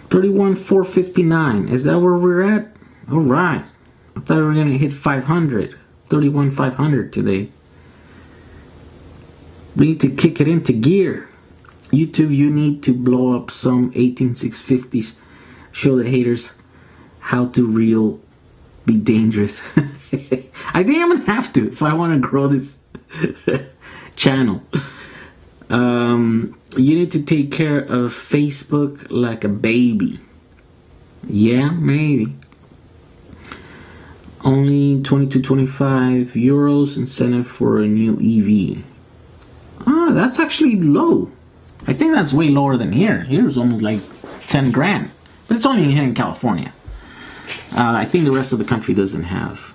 $31,459. Is that where we're at? All right. I thought we were gonna hit 500. 31,500 today. We need to kick it into gear. YouTube, you need to blow up some 18650s. Show the haters how to reel be dangerous. I think I'm gonna have to if I want to grow this channel. You need to take care of Facebook like a baby. Yeah, maybe. Only 22.25 euros incentive for a new EV. Ah, that's actually low. I think that's way lower than here. Here's almost like 10 grand. But it's only here in California. I think the rest of the country doesn't have.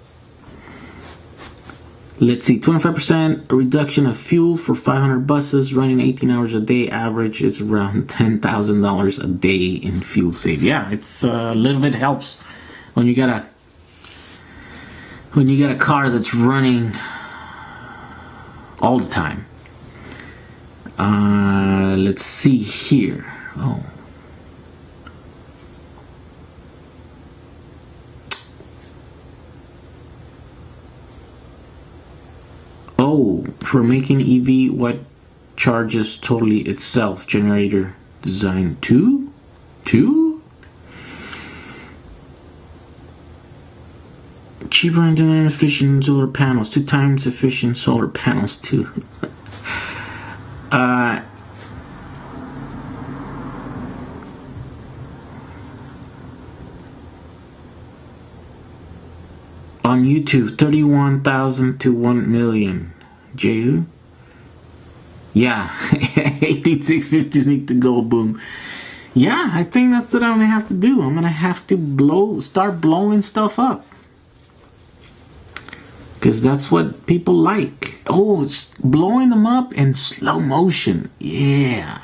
Let's see, 25% reduction of fuel for 500 buses running 18 hours a day. Average is around $10,000 a day in fuel save. Yeah, it's a little bit helps when you got a car that's running all the time. Let's see here. For making EV, what charges totally itself? Generator design 2? Cheaper and efficient solar panels. 2 times efficient solar panels too. On YouTube, 31,000 to 1 million. Jehu? Yeah, 18650s need to go boom. Yeah, I think that's what I'm gonna have to do. I'm gonna have to start blowing stuff up. Because that's what people like. Oh, it's blowing them up in slow motion. Yeah.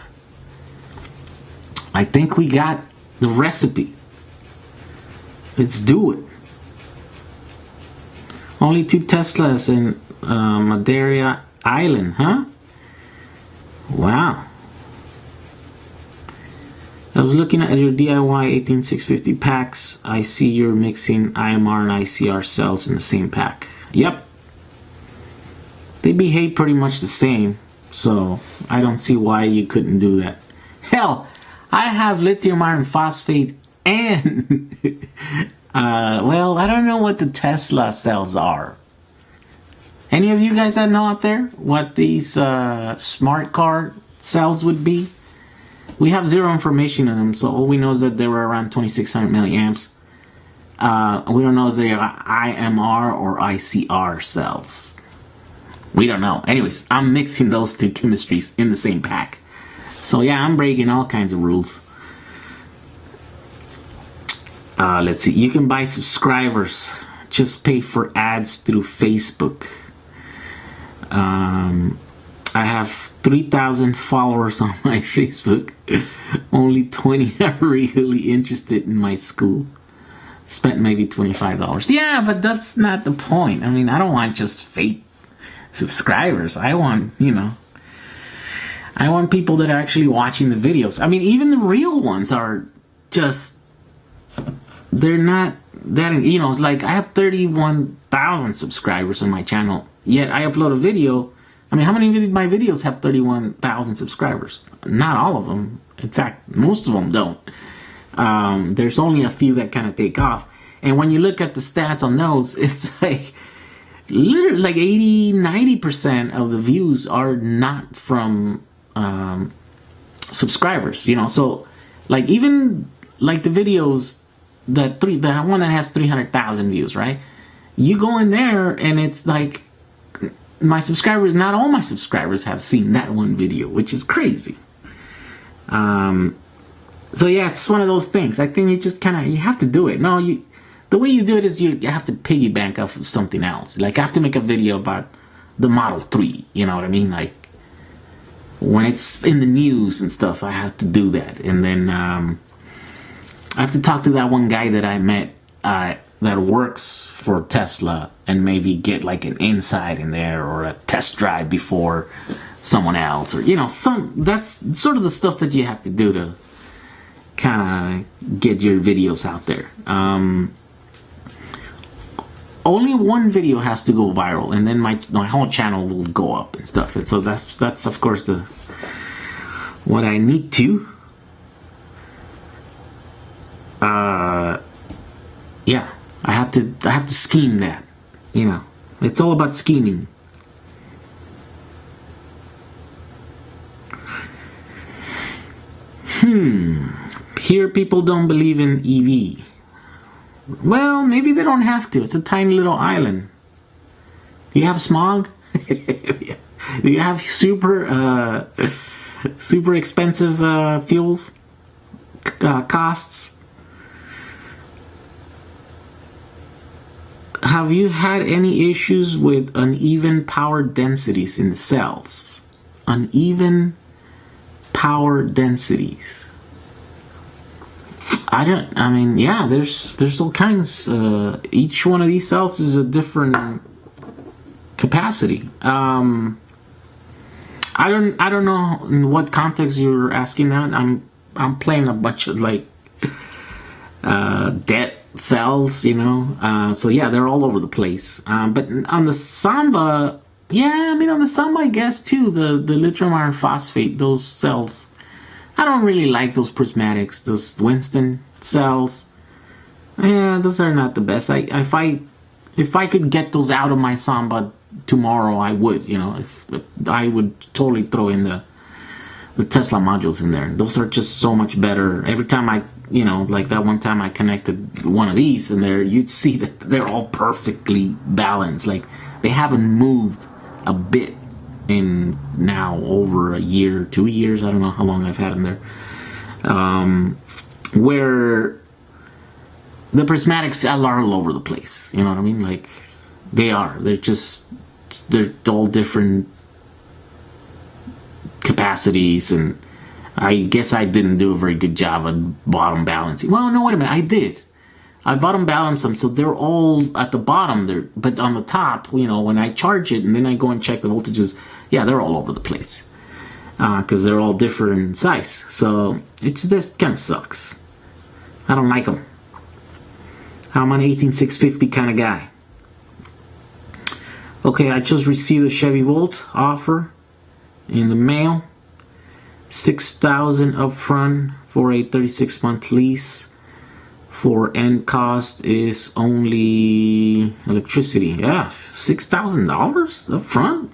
I think we got the recipe. Let's do it. Only 2 Teslas in Madeira Island, huh? Wow. I was looking at your DIY 18650 packs. I see you're mixing IMR and ICR cells in the same pack. Yep. They behave pretty much the same, so I don't see why you couldn't do that. Hell, I have lithium iron phosphate and well, I don't know what the Tesla cells are. Any of you guys that know out there what these smart car cells would be? We have zero information on them, so all we know is that they were around 2600 milliamps. We don't know if they are IMR or ICR cells. We don't know. Anyways, I'm mixing those 2 chemistries in the same pack. So yeah, I'm breaking all kinds of rules. Let's see. You can buy subscribers. Just pay for ads through Facebook. I have 3,000 followers on my Facebook. Only 20 are really interested in my school. Spent maybe $25. Yeah, but that's not the point. I mean, I don't want just fake subscribers. I want, I want people that are actually watching the videos. I mean, even the real ones are just, they're not that, it's like I have 31,000 subscribers on my channel, yet I upload a video. I mean, how many of my videos have 31,000 subscribers? Not all of them. In fact, most of them don't. There's only a few that kind of take off. And when you look at the stats on those, it's like literally like 80-90% of the views are not from subscribers, so like even like the videos the one that has 300,000 views, right? You go in there and it's like my subscribers, not all my subscribers have seen that one video, which is crazy. So yeah, it's one of those things. I think you just you have to do it. The way you do it is you have to piggyback off of something else. Like I have to make a video about the Model 3, you know what I mean? Like when it's in the news and stuff, I have to do that. And then I have to talk to that one guy that I met that works for Tesla and maybe get like an insight in there or a test drive before someone else, or that's sort of the stuff that you have to do to kind of get your videos out there. Only one video has to go viral, and then my whole channel will go up and stuff. And so that's of course what I need to. Yeah, I have to scheme that. It's all about scheming. Here people don't believe in EV. Well, maybe they don't have to. It's a tiny little island. Do you have smog? Do you have super expensive fuel costs? Have you had any issues with uneven power densities in the cells? Uneven power densities. I mean, yeah, there's all kinds. Each one of these cells is a different capacity. I don't know in what context you're asking that. I'm playing a bunch of like dead cells, you know. So yeah, they're all over the place. But on the Samba, yeah, I mean on the Samba, I guess too. The lithium iron phosphate, those cells. I don't really like those prismatics, those Winston cells. Yeah, those are not the best. If I could get those out of my Samba tomorrow, I would. You know, if I would totally throw in the Tesla modules in there. Those are just so much better. Every time I, you know, like that one time I connected one of these in there, you'd see that they're all perfectly balanced. Like they haven't moved a bit in now over a year, 2 years. I don't know how long I've had them there. Where the prismatics are all over the place. You know what I mean? Like they are. They're all different capacities, and I guess I didn't do a very good job of bottom balancing. Well, no, wait a minute. I did. I bottom balance them, so they're all at the bottom there, but on the top, you know, when I charge it and then I go and check the voltages, yeah, they're all over the place because they're all different size. So it's this kind of sucks. I don't like them. I'm an 18650 kind of guy. Okay, I just received a Chevy Volt offer in the mail. $6,000 upfront for a 36-month lease. For end cost is only electricity. Yeah, $6,000 up front.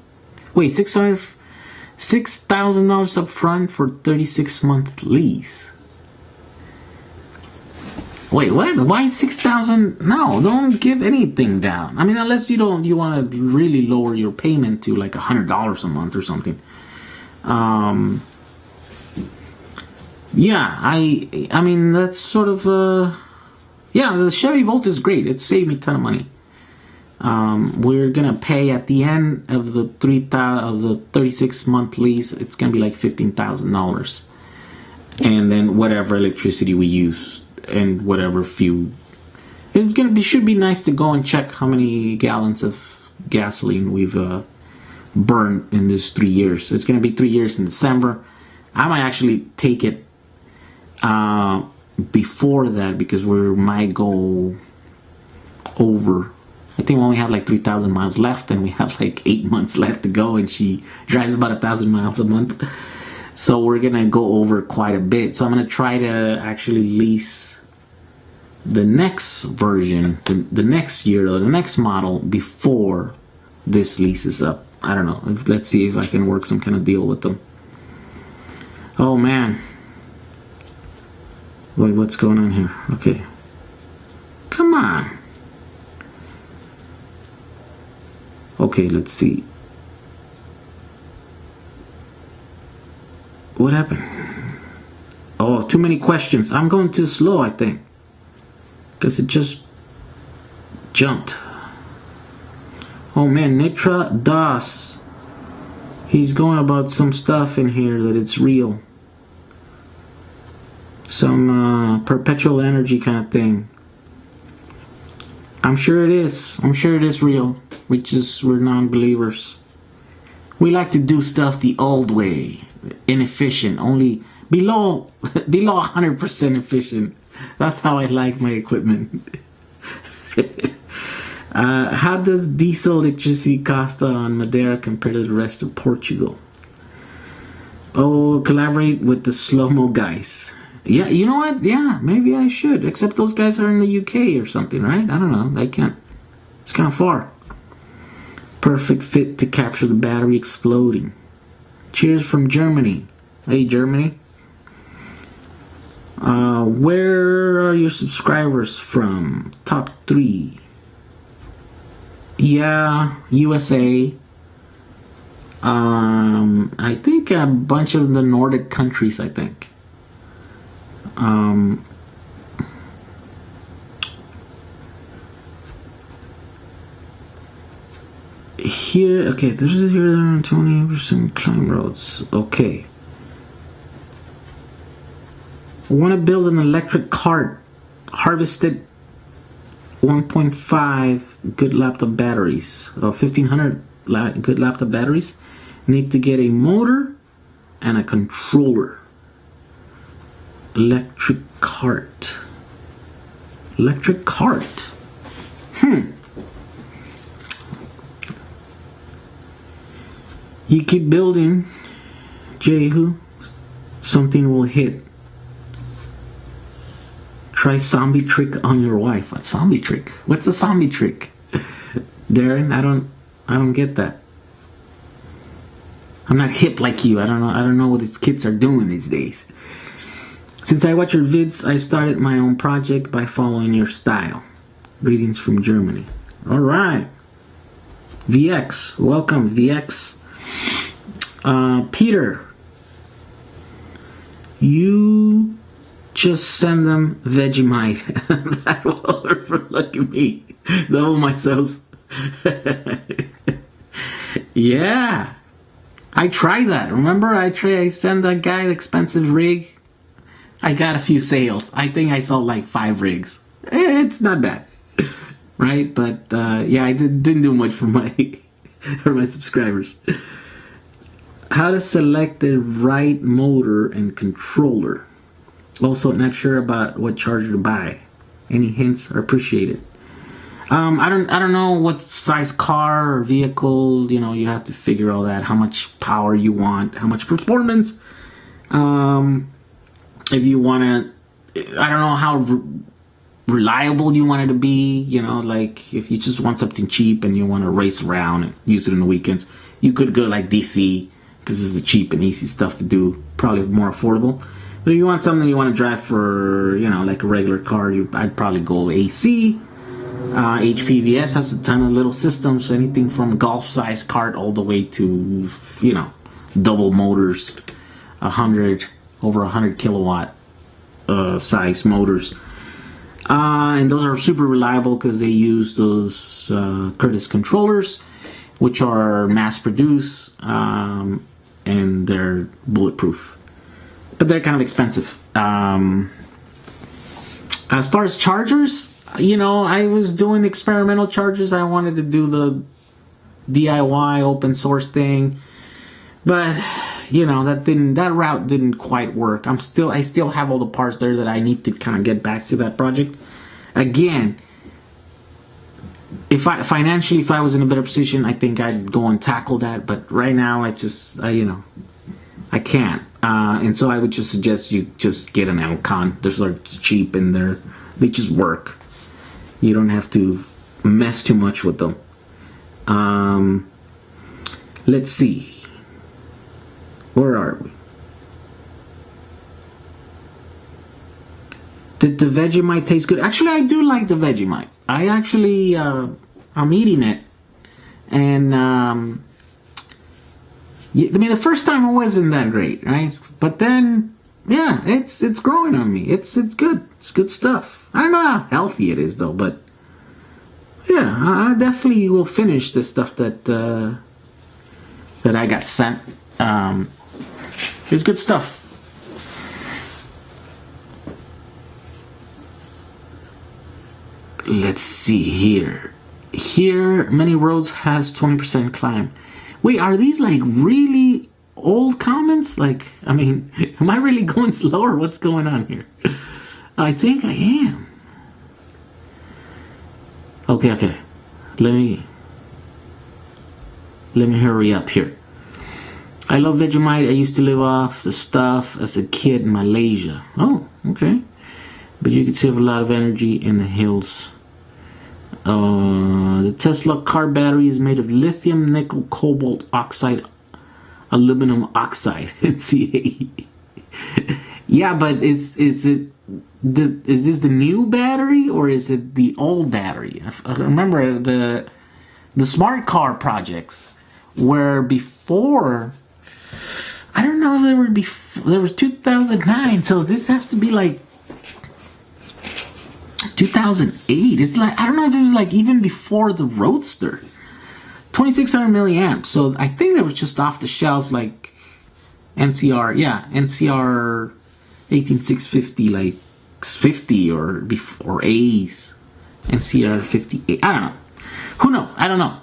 Wait, $6,000 up front for 36-month lease. Wait, what? Why 6,000? No, don't give anything down. I mean, unless you want to really lower your payment to like $100 a month or something. Yeah, I mean that's sort of yeah, the Chevy Volt is great. It saved me a ton of money. We're gonna pay at the end of the 36-month lease. It's gonna be like $15,000, and then whatever electricity we use and whatever fuel. Should be nice to go and check how many gallons of gasoline we've burned in this 3 years. It's gonna be 3 years in December. I might actually take it before that because we might go over. I think we only have like 3,000 miles left, and we have like 8 months left to go, and she drives about 1,000 miles a month. So we're gonna go over quite a bit. So I'm gonna try to actually lease the next version, the next year or the next model before this lease is up. I don't know. Let's see if I can work some kind of deal with them. Oh man. Wait, what's going on here? Okay. Come on. Okay, let's see. What happened? Oh, too many questions. I'm going too slow, I think. Because it just jumped. Oh man, Nitra Das. He's going about some stuff in here that it's real. Some perpetual energy kind of thing. I'm sure it is. I'm sure it is real. We're non-believers. We like to do stuff the old way. Inefficient. Only below 100% efficient. That's how I like my equipment. How does diesel electricity cost on Madeira compared to the rest of Portugal? Oh, collaborate with the slow-mo guys. Yeah, you know what? Yeah, maybe I should. Except those guys are in the UK or something, right? I don't know. They can't. It's kind of far. Perfect fit to capture the battery exploding. Cheers from Germany. Hey, Germany. Where are your subscribers from? Top 3. Yeah, USA. I think a bunch of the Nordic countries, I think. Here, okay, there's here 20% climb roads. Okay. I want to build an electric cart. Harvested 1.5 good laptop batteries. 1,500 good laptop batteries. Need to get a motor and a controller. Electric cart. Electric cart. You keep building, Jehu, something will hit. Try zombie trick on your wife. What zombie trick? What's a zombie trick? Darren, I don't get that. I'm not hip like you. I don't know what these kids are doing these days. Since I watch your vids, I started my own project by following your style. Greetings from Germany. All right. VX, welcome VX. Peter, you just send them Vegemite. That will overlook me. Double myself. Yeah. I tried that. Remember, I sent that guy the expensive rig. I got a few sales. I think I sold like 5 rigs. It's not bad, right? But yeah, I didn't do much for my for my subscribers. How to select the right motor and controller. Also, not sure about what charger to buy. Any hints are appreciated. I don't know what size car or vehicle. You know, you have to figure all that. How much power you want, how much performance. If you want to, I don't know how reliable you want it to be. You know, like if you just want something cheap and you want to race around and use it in the weekends, you could go like DC because this is the cheap and easy stuff to do. Probably more affordable. But if you want something you want to drive for, you know, like a regular car, I'd probably go AC. HPVS has a ton of little systems, anything from golf-size cart all the way to, you know, double motors, over 100 kilowatt size motors. And those are super reliable because they use those Curtis controllers, which are mass-produced, and they're bulletproof. But they're kind of expensive. As far as chargers, you know, I was doing experimental chargers. I wanted to do the DIY open source thing, but you know, that route didn't quite work. I still have all the parts there that I need to kind of get back to that project. Again, if I was in a better position, I think I'd go and tackle that. But right now, you know, I can't. And so I would just suggest you just get an Elcon. They're cheap and they just work. You don't have to mess too much with them. Let's see. Where are we? Did the Vegemite taste good? Actually, I do like the Vegemite. I actually, I'm eating it. And, I mean, the first time it wasn't that great, right? But then, yeah, it's growing on me. It's good. It's good stuff. I don't know how healthy it is, though, but yeah, I definitely will finish the stuff that I got sent. It's good stuff. Let's see here. Here, many roads has 20% climb. Wait, are these like really old comments? Like, I mean, am I really going slow or what's going on here? I think I am. Okay. Let me hurry up here. I love Vegemite. I used to live off the stuff as a kid in Malaysia. Oh, okay. But you could save a lot of energy in the hills. The Tesla car battery is made of lithium, nickel, cobalt oxide, aluminum oxide, CA. Yeah, but is this the new battery or is it the old battery? I remember the smart car projects were before. I don't know if they were before. There was 2009, so this has to be like 2008. It's like, I don't know if it was like even before the Roadster. 2600 milliamps. So I think they were just off the shelf, like NCR, yeah, NCR 18650, like 50 or A's, NCR 58. I don't know. Who knows? I don't know.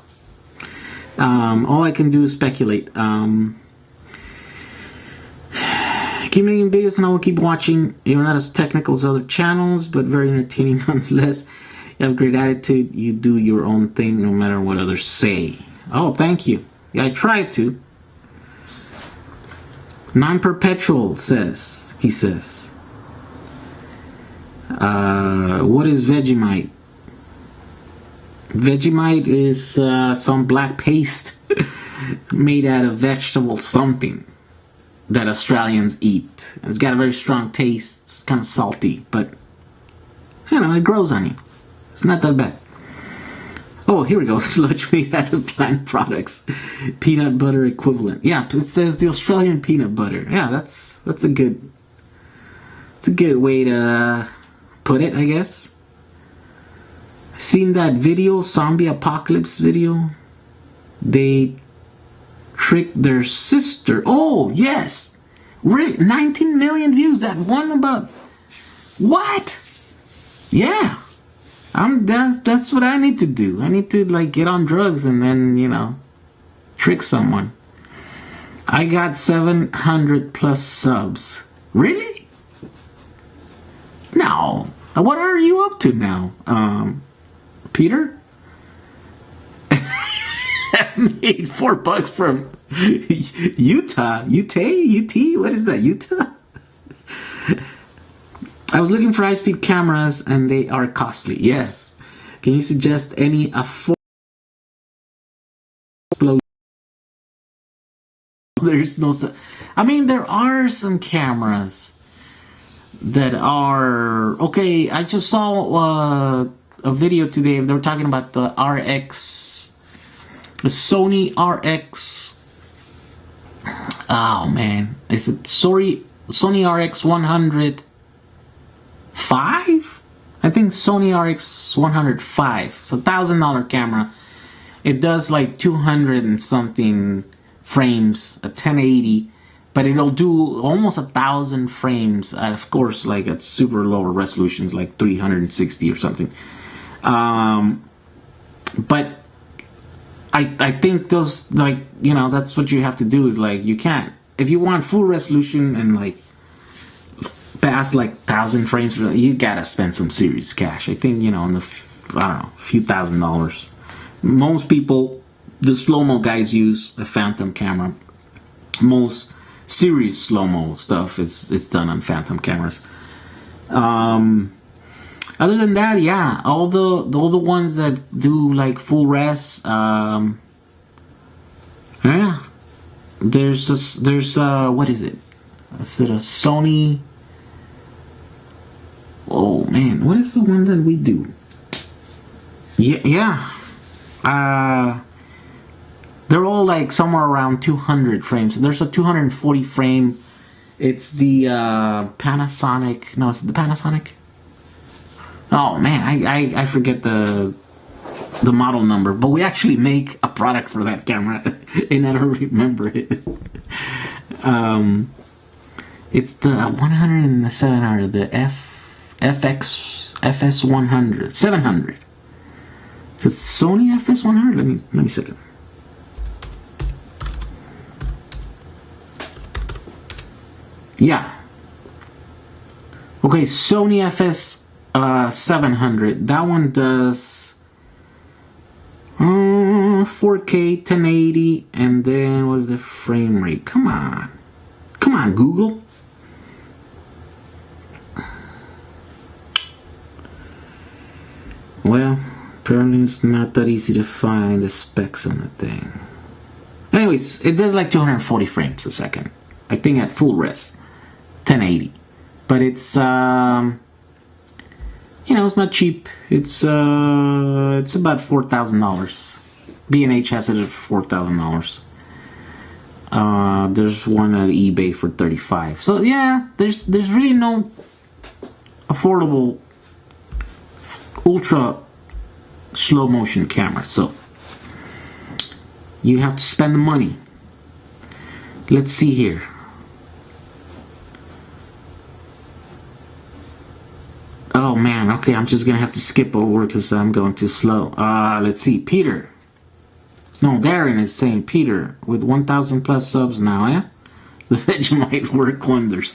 All I can do is speculate. Keep making videos and I will keep watching. You're not as technical as other channels, but very entertaining nonetheless. You have a great attitude. You do your own thing no matter what others say. Oh, thank you. Yeah, I try to. Non-perpetual he says. What is Vegemite? Vegemite is some black paste made out of vegetable something that Australians eat. It's got a very strong taste. It's kind of salty, but you know, it grows on you. It's not that bad. Oh, here we go. Sludge made out of plant products. Peanut butter equivalent. Yeah, it says the Australian peanut butter. Yeah, that's a good way to put it, I guess. Seen that video, zombie apocalypse video? They tricked their sister. Oh, yes. 19 million views. That one about what? Yeah. That's what I need to do. I need to like get on drugs and then, you know, trick someone. I got 700 plus subs. Really? No. What are you up to now? Peter? I made $4 from Utah. UT? What is that? Utah? I was looking for high-speed cameras and they are costly. Yes. Can you suggest any affordable? There's no. I mean, there are some cameras that are okay. I just saw a video today. They were talking about the RX, the Sony RX. Oh man, is it Sony RX 105? I think Sony RX 105. It's a $1,000 camera. It does like 200 and something frames, a 1080, but it'll do almost 1,000 frames at, of course, like at super lower resolutions, like 360 or something. But I think those, like, you know, that's what you have to do is like, you can't, if you want full resolution and like past like 1,000 frames, you gotta spend some serious cash. I think, you know, in the, I don't know, a few $1,000s. Most people, the slow-mo guys, use a Phantom camera. Most serious slow-mo stuff, it's done on Phantom cameras. Other than that, yeah, all the ones that do like full res, yeah. There's what is it? Is it a Sony? Oh man, what is the one that we do? Yeah. They're all like somewhere around 200 frames. There's a 240 frame. It's the Panasonic. No, it's the Panasonic. Oh man, I forget the model number, but we actually make a product for that camera, and I don't remember it. It's the 100 and the 700, the FS 100, 700. Is it Sony FS 100? Let me second. Yeah. Okay, Sony FS 700. That one does 4K 1080, and then what's the frame rate? Come on, Google. Well, apparently it's not that easy to find the specs on the thing. Anyways, it does like 240 frames a second. I think at full res, 1080. But it's you know, it's not cheap. It's about $4,000. B&H has it at $4,000. There's one at eBay for $35,000. So yeah, there's really no affordable ultra slow motion camera. So You have to spend the money. Let's see here. Oh man, okay, I'm just gonna have to skip over because I'm going too slow. Let's see, Peter. No, Darren is saying Peter with 1,000 plus subs now, eh? The Vegemite work wonders.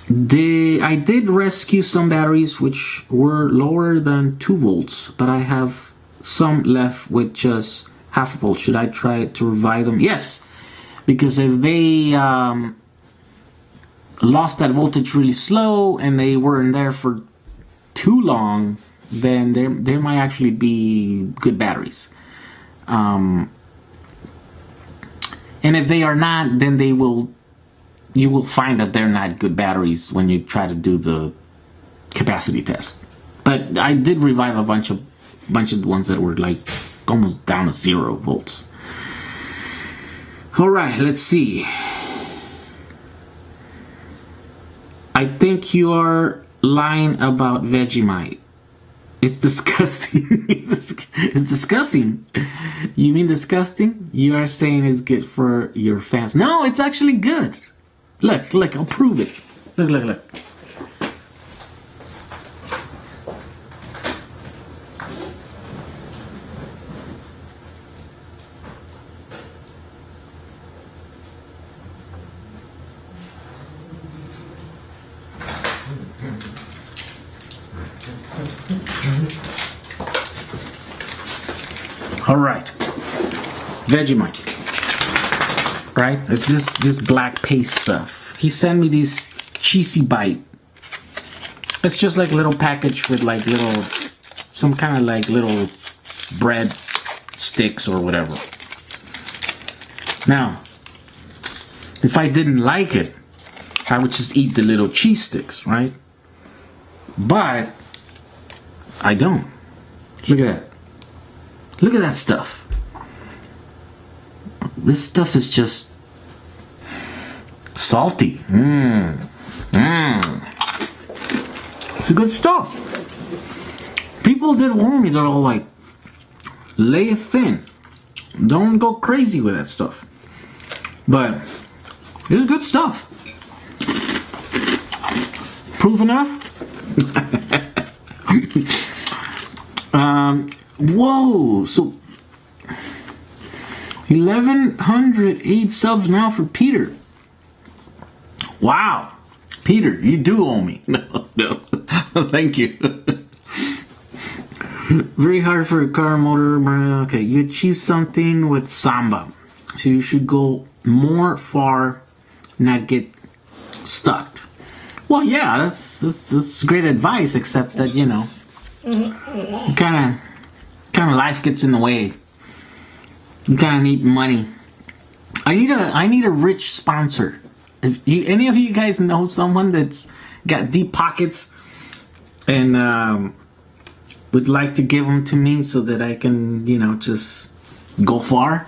I did rescue some batteries which were lower than 2 volts, but I have some left with just half a volt. Should I try to revive them? Yes, because if they lost that voltage really slow and they weren't there for too long, then there might actually be good batteries. And if they are not, then you will find that they're not good batteries when you try to do the capacity test. But I did revive a bunch of ones that were like almost down to 0 volts. All right, let's see. I think you are lying about Vegemite. It's disgusting. It's disgusting. You mean disgusting? You are saying it's good for your fans. No, it's actually good. Look, I'll prove it. Look. All right, Vegemite. Right? It's this black paste stuff. He sent me these cheesy bite. It's just like a little package with like some kind of like little bread sticks or whatever. Now, if I didn't like it, I would just eat the little cheese sticks, right? But I don't. Look at that. Look at that stuff. This stuff is just salty. It's good stuff. People did warn me, they're all like, lay it thin. Don't go crazy with that stuff. But it's good stuff. Proof enough? Whoa, so 1,108 subs now for Peter. Wow, Peter, you do owe me. No, thank you. Very hard for a car motor. Okay, you achieved something with Samba, so you should go more far, not get stuck. Well, yeah, that's great advice, except that, you know, kind of life gets in the way. You kind of need money. I need a rich sponsor. If any of you guys know someone that's got deep pockets and would like to give them to me so that I can, you know, just go far,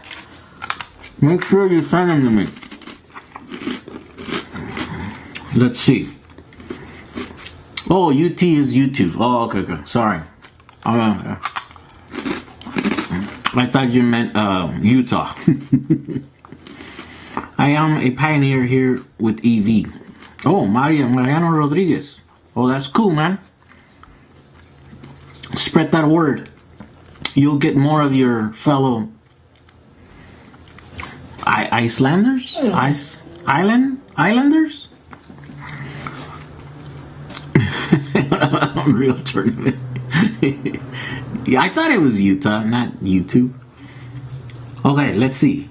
make sure you send them to me. Let's see. Oh, UT is YouTube. Oh, okay. Sorry. I thought you meant Utah. I am a pioneer here with EV. Oh, Mariano Rodriguez. Oh, that's cool, man. Spread that word. You'll get more of your fellow Icelanders? Islanders? Unreal Tournament. Yeah, I thought it was Utah, not YouTube. Okay, let's see.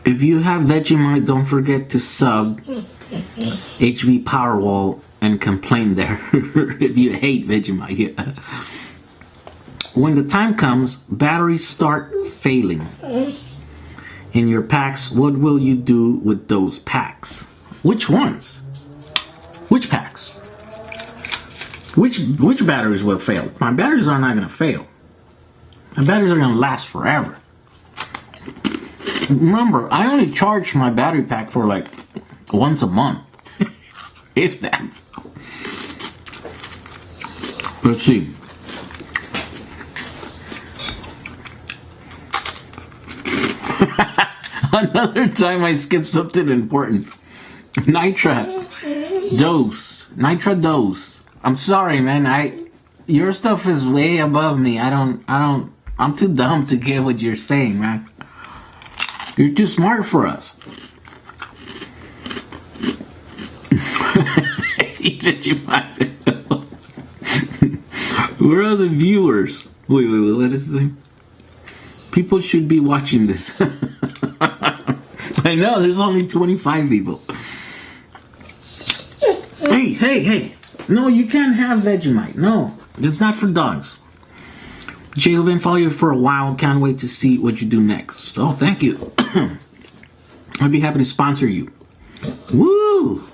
If you have Vegemite, don't forget to sub HV Powerwall and complain there if you hate Vegemite. Yeah. When the time comes, batteries start failing in your packs. What will you do with those packs? Which ones? Which packs? Which batteries will fail? My batteries are not going to fail. My batteries are going to last forever. Remember, I only charge my battery pack for like once a month. If that. Let's see. Another time I skipped something important. Nitra dose. I'm sorry, man. Your stuff is way above me. I'm too dumb to get what you're saying, man. You're too smart for us. Where are the viewers? Wait, what is it? People should be watching this. I know, there's only 25 people. Hey. No, you can't have Vegemite. No, it's not for dogs. Jay, I've been following you for a while. Can't wait to see what you do next. Oh, thank you. I'd be happy to sponsor you. Woo!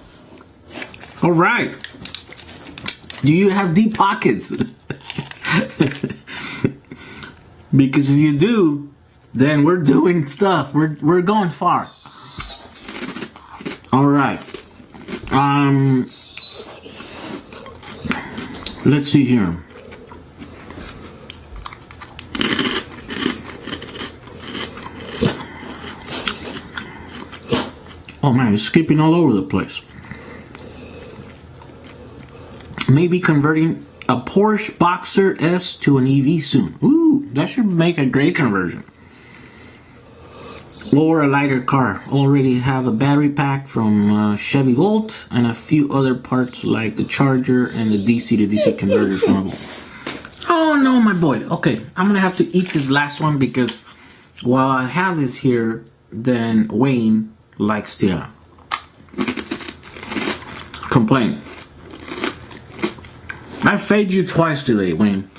All right. Do you have deep pockets? Because if you do, then we're doing stuff. We're going far. All right. Let's see here. Oh man, it's skipping all over the place. Maybe converting a Porsche Boxer S to an EV soon. Ooh, that should make a great conversion. Or a lighter car. Already have a battery pack from Chevy Volt and a few other parts like the charger and the DC to DC converter from a Volt. Oh no, my boy. Okay, I'm gonna have to eat this last one because while I have this here, then Wayne likes to complain. I fed you twice today, Wayne.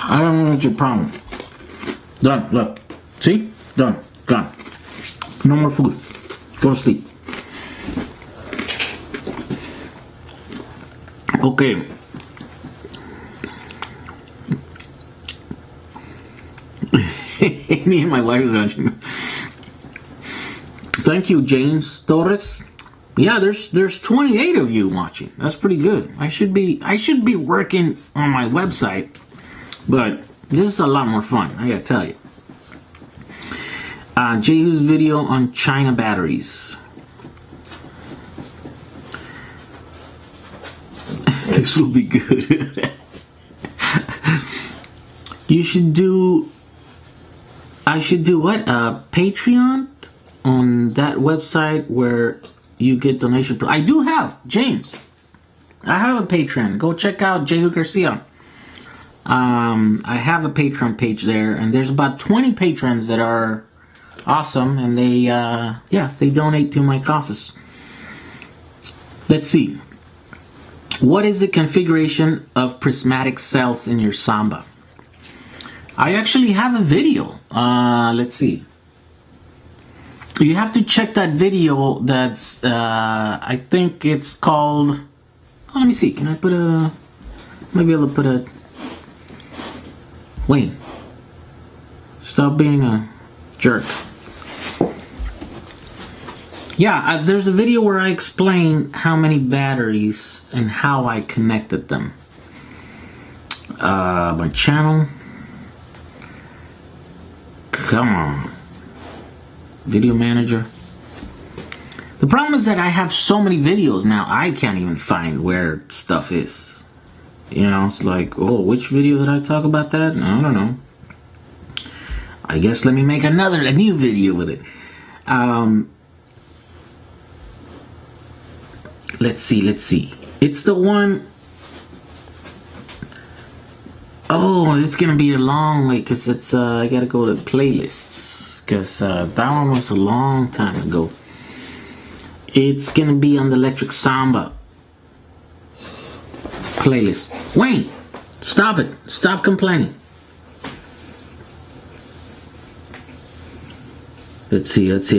I don't know what's your problem. Done, look. See? Done. Gone. No more food. Go to sleep. Okay. Me and my wife is watching. Thank you, James Torres. Yeah, there's 28 of you watching. That's pretty good. I should be working on my website, but this is a lot more fun, I gotta tell you. Jehu's video on China batteries. This will be good. I should do what? Patreon on that website where you get donation. I do have, James. I have a Patreon. Go check out Jehu Garcia. I have a Patreon page there, and there's about 20 patrons that are awesome, and they donate to my causes. Let's see. What is the configuration of prismatic cells in your Samba? I actually have a video. Let's see. You have to check that video. That's I think it's called. Oh, let me see. Can I put a? Maybe I'll put a. Wait. Stop being a jerk. Yeah, there's a video where I explain how many batteries and how I connected them. My channel. Come on. Video manager. The problem is that I have so many videos now, I can't even find where stuff is. You know, it's like, oh, which video did I talk about that? I don't know. I guess let me make a new video with it. Let's see. It's the one. Oh, it's gonna be a long wait because it's I gotta go to playlists because that one was a long time ago. It's gonna be on the Electric Samba playlist. Wayne, stop it! Stop complaining. Let's see. It's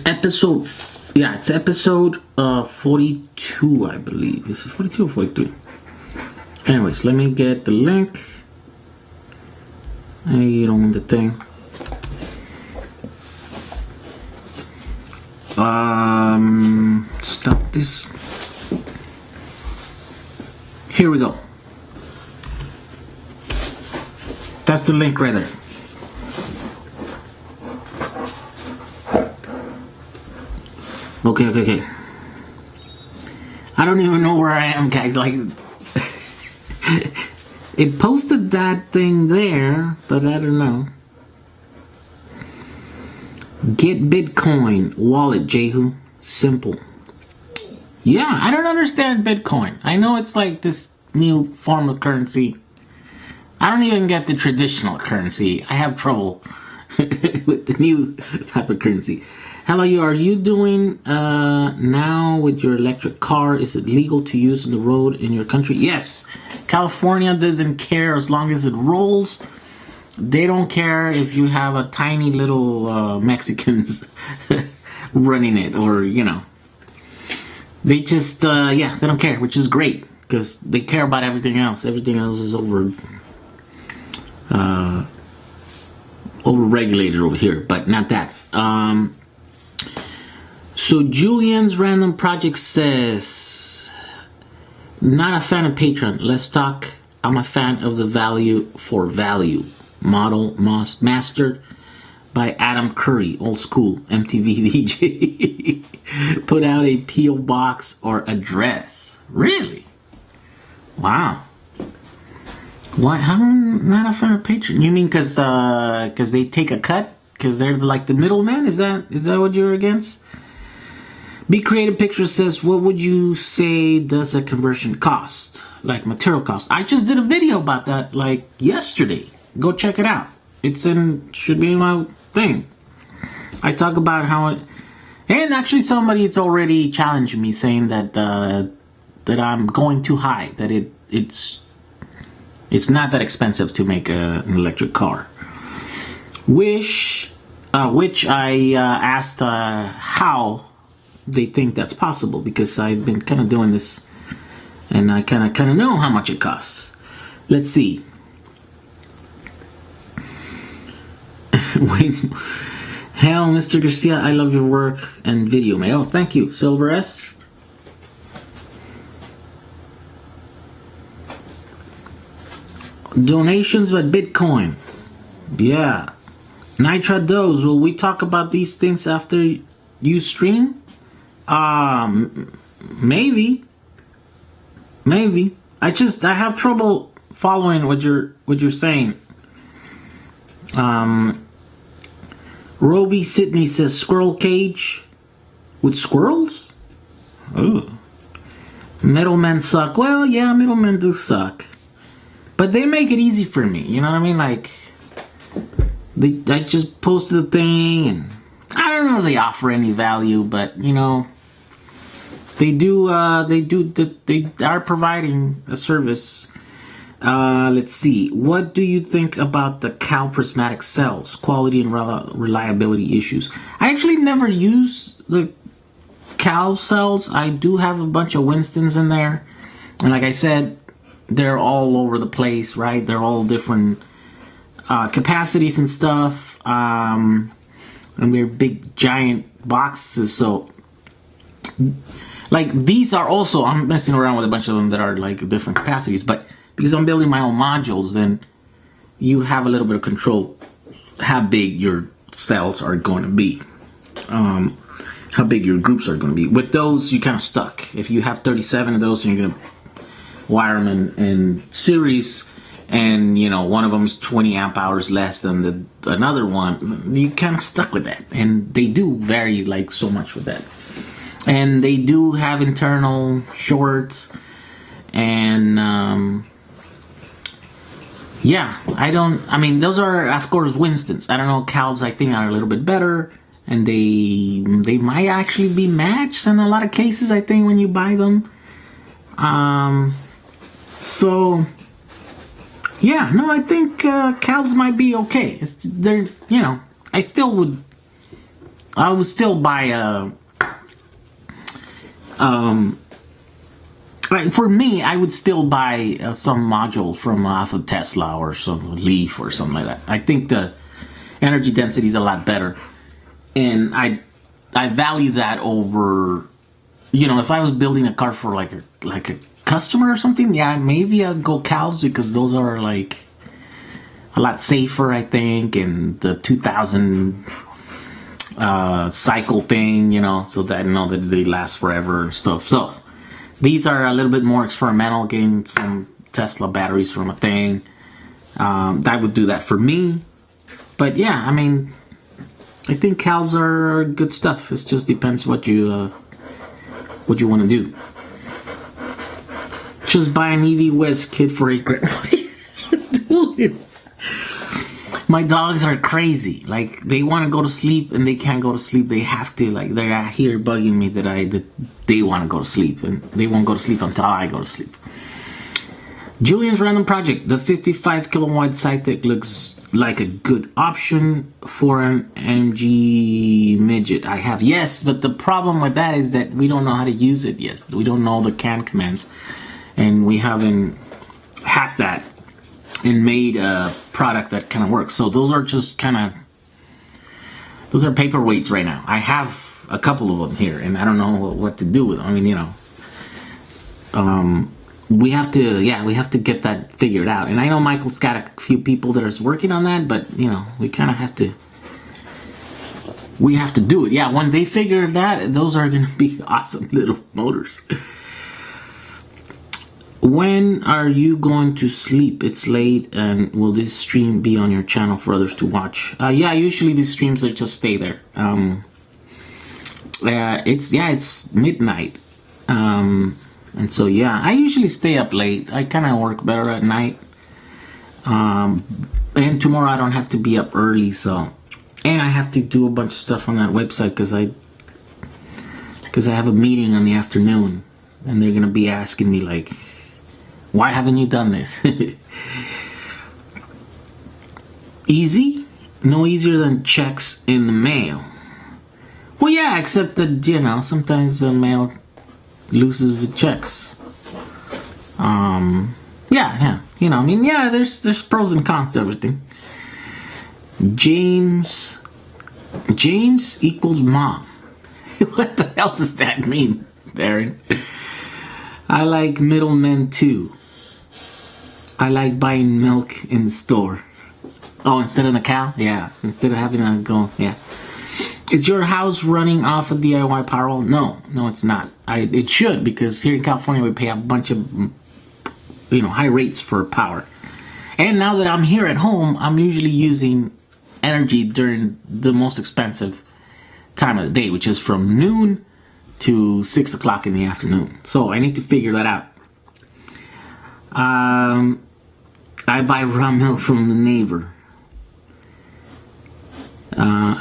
episode. Yeah, it's episode 42, I believe. Is it 42 or 43? Anyways, let me get the link. Hey, you don't want the thing. Stop this. Here we go. That's the link right there. Okay. I don't even know where I am, guys. Like, it posted that thing there, but I don't know. Get Bitcoin wallet, Jehu. Simple. Yeah, I don't understand Bitcoin. I know it's like this new form of currency. I don't even get the traditional currency. I have trouble with the new type of currency. Hello, are you doing now with your electric car? Is it legal to use on the road in your country? Yes. California doesn't care as long as it rolls. They don't care if you have a tiny little Mexicans running it, or, you know. They just, yeah, they don't care, which is great, because they care about everything else. Everything else is over-regulated over here, but not that. So Julian's Random Project says, not a fan of Patreon. Let's talk. I'm a fan of the value for value model mastered by Adam Curry, old school MTV VJ. Put out a P.O. box or address. Really? Wow. Why? How am I not a fan of Patreon? You mean because they take a cut? Because they're like the middleman? Is that what you're against? Be Creative Pictures says, what would you say does a conversion cost? Like material cost. I just did a video about that like yesterday. Go check it out. Should be in my thing. I talk about how it, and actually somebody's already challenged me saying that that I'm going too high. That it's not that expensive to make an electric car. Which I asked how they think that's possible, because I've been kind of doing this and I kind of know how much it costs. Let's see. Wait. Hell, Mr. Garcia, I love your work and video, man. Oh, thank you, Silver S. Donations with Bitcoin. Yeah. Nitra Dose, will we talk about these things after you stream? Maybe. I have trouble following what you're saying. Roby Sydney says squirrel cage with squirrels? Oh. Middlemen suck. Well, yeah, middlemen do suck. But they make it easy for me, you know what I mean? Like, I just posted a thing, and I don't know if they offer any value, but, you know, they are providing a service. Let's see. What do you think about the Cal prismatic cells? Quality and reliability issues. I actually never use the Cal cells. I do have a bunch of Winstons in there. And like I said, they're all over the place, right? They're all different capacities and stuff. And they're big, giant boxes. So, like, these are also, I'm messing around with a bunch of them that are like different capacities, but because I'm building my own modules, then you have a little bit of control how big your cells are going to be, how big your groups are going to be. With those, you're kind of stuck. If you have 37 of those and you're going to wire them in series, and you know one of them's 20 amp hours less than another one, you kind of stuck with that. And they do vary like so much with that. And they do have internal shorts, and yeah, I mean, those are, of course, Winstons. I don't know, Calves, I think, are a little bit better, and they might actually be matched in a lot of cases, I think, when you buy them. So, yeah, no, I think Calves might be okay. They're, you know, I would still buy a Like for me, I would still buy some module from off of Tesla or some Leaf or something like that. I think the energy density is a lot better, and I value that over, you know, if I was building a car for like a customer or something, yeah, maybe I'd go cows because those are like a lot safer, I think, and the 2000 cycle thing, you know, so that I know that they last forever and stuff. So these are a little bit more experimental, getting some Tesla batteries from a thing. That would do that for me. But yeah, I mean, I think cows are good stuff. It just depends what you want to do. Just buy an EV West kit for $8,000. What are you doing? My dogs are crazy. Like, they want to go to sleep and they can't go to sleep. They have to. Like, they're here bugging me that they want to go to sleep, and they won't go to sleep until I go to sleep. Julian's random project. The 55 kilowatt Cytec looks like a good option for an MG midget. I have, yes, but the problem with that is that we don't know how to use it yet. We don't know the CAN commands, and we haven't hacked that and made a product that kind of works. So those are just kind of, those are paperweights right now. I have a couple of them here, and I don't know what to do with them. I mean, you know, we have to get that figured out. And I know Michael's got a few people that are working on that, but you know, we kind of have to do it. Yeah, when they figure that, those are going to be awesome little motors. When are you going to sleep? It's late, and will this stream be on your channel for others to watch? Yeah, usually these streams they just stay there. It's midnight, and so yeah, I usually stay up late. I kind of work better at night. And tomorrow I don't have to be up early, so, and I have to do a bunch of stuff on that website because I have a meeting in the afternoon, and they're gonna be asking me like, why haven't you done this? Easy? No easier than checks in the mail. Well, yeah, except that, you know, sometimes the mail loses the checks. Yeah, you know, I mean, yeah, there's pros and cons to everything. James equals mom. What the hell does that mean, Darren? I like middlemen too. I like buying milk in the store. Oh, instead of the cow? Yeah. Instead of having to go, yeah. Is your house running off of DIY Powerwall? No, it's not. It should, because here in California we pay a bunch of, you know, high rates for power. And now that I'm here at home, I'm usually using energy during the most expensive time of the day, which is from noon to 6 o'clock in the afternoon. So I need to figure that out. I buy raw milk from the neighbor.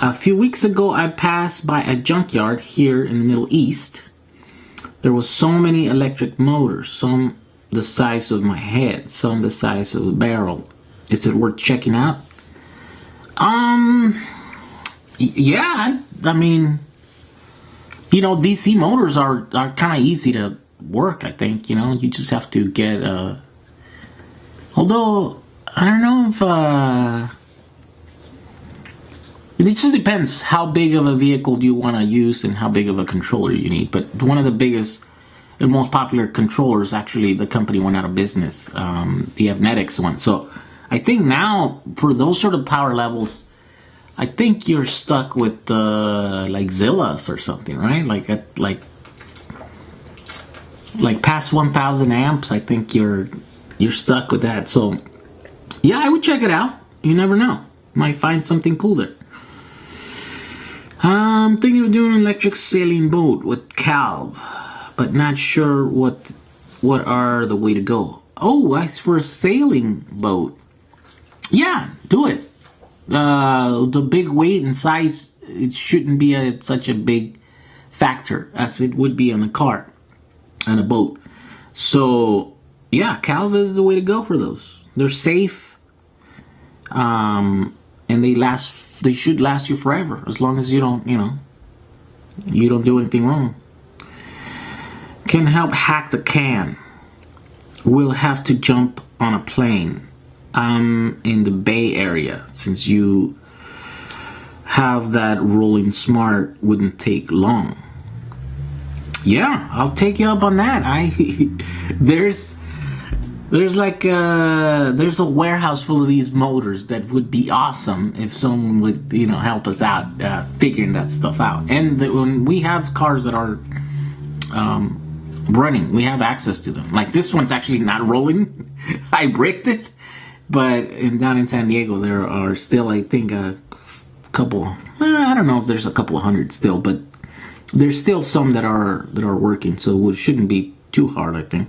A few weeks ago, I passed by a junkyard here in the Middle East. There was so many electric motors, some the size of my head, some the size of a barrel. Is it worth checking out? Yeah, I mean, you know, DC motors are kind of easy to work, I think. You know, you just have to get although I don't know if it just depends how big of a vehicle you want to use and how big of a controller you need. But one of the biggest and most popular controllers, actually, the company went out of business. The Avnetics one. So I think now for those sort of power levels, I think you're stuck with like Zillas or something, right? Like past 1,000 amps. I think you're stuck with that. So yeah, I would check it out. You never know. Might find something cool there. I'm thinking of doing an electric sailing boat with Calv, but not sure what are the way to go. Oh, that's for a sailing boat. Yeah, do it. The big weight and size, it shouldn't be such a big factor as it would be on a car and a boat. So yeah, Calv is the way to go for those. They're safe, and they should last you forever, as long as you don't do anything wrong. can help hack the can. We'll have to jump on a plane. I'm in the Bay Area. Since you have that rolling smart, wouldn't take long. Yeah, I'll take you up on that. There's like there's a warehouse full of these motors that would be awesome if someone would, you know, help us out figuring that stuff out. And when we have cars that are running, we have access to them. Like this one's actually not rolling. I bricked it, but down in San Diego there are still, I think, a couple. I don't know if there's a couple of hundred still, but there's still some that are working, so it shouldn't be too hard, I think.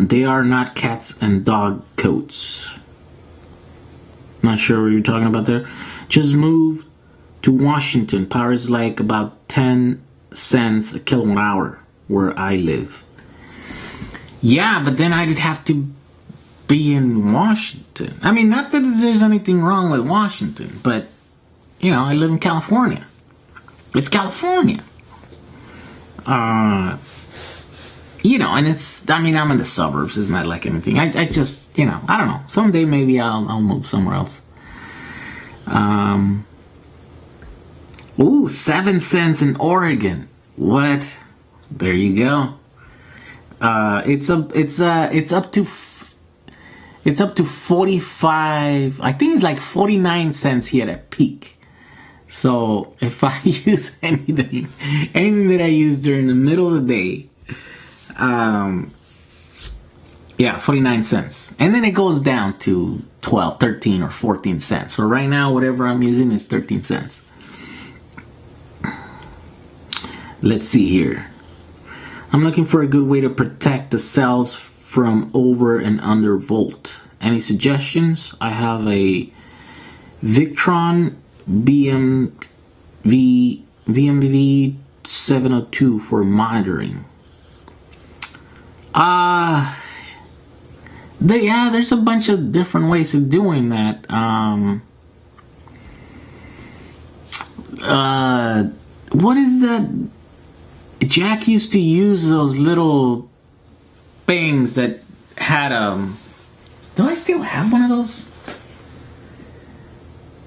They are not cats and dog coats. Not sure what you're talking about there. Just moved to Washington. Power is like about 10 cents a kilowatt hour where I live. Yeah, but then I'd have to be in Washington. I mean, not that there's anything wrong with Washington, but, you know, I live in California. It's California. You know, and it's, I mean, I'm in the suburbs. It's not like anything. I just, you know, I don't know. Someday maybe I'll move somewhere else. Ooh, 7 cents in Oregon. What? There you go. It's up to 45. I think it's like 49 cents here at peak. So if I use anything that I use during the middle of the day, yeah, 49 cents. And then it goes down to 12, 13, or 14 cents. So right now, whatever I'm using is 13 cents. Let's see here. I'm looking for a good way to protect the cells from over and under volt. Any suggestions? I have a Victron BMV 702 for monitoring. There's a bunch of different ways of doing that. What is that? Jack used to use those little things that had do I still have one of those?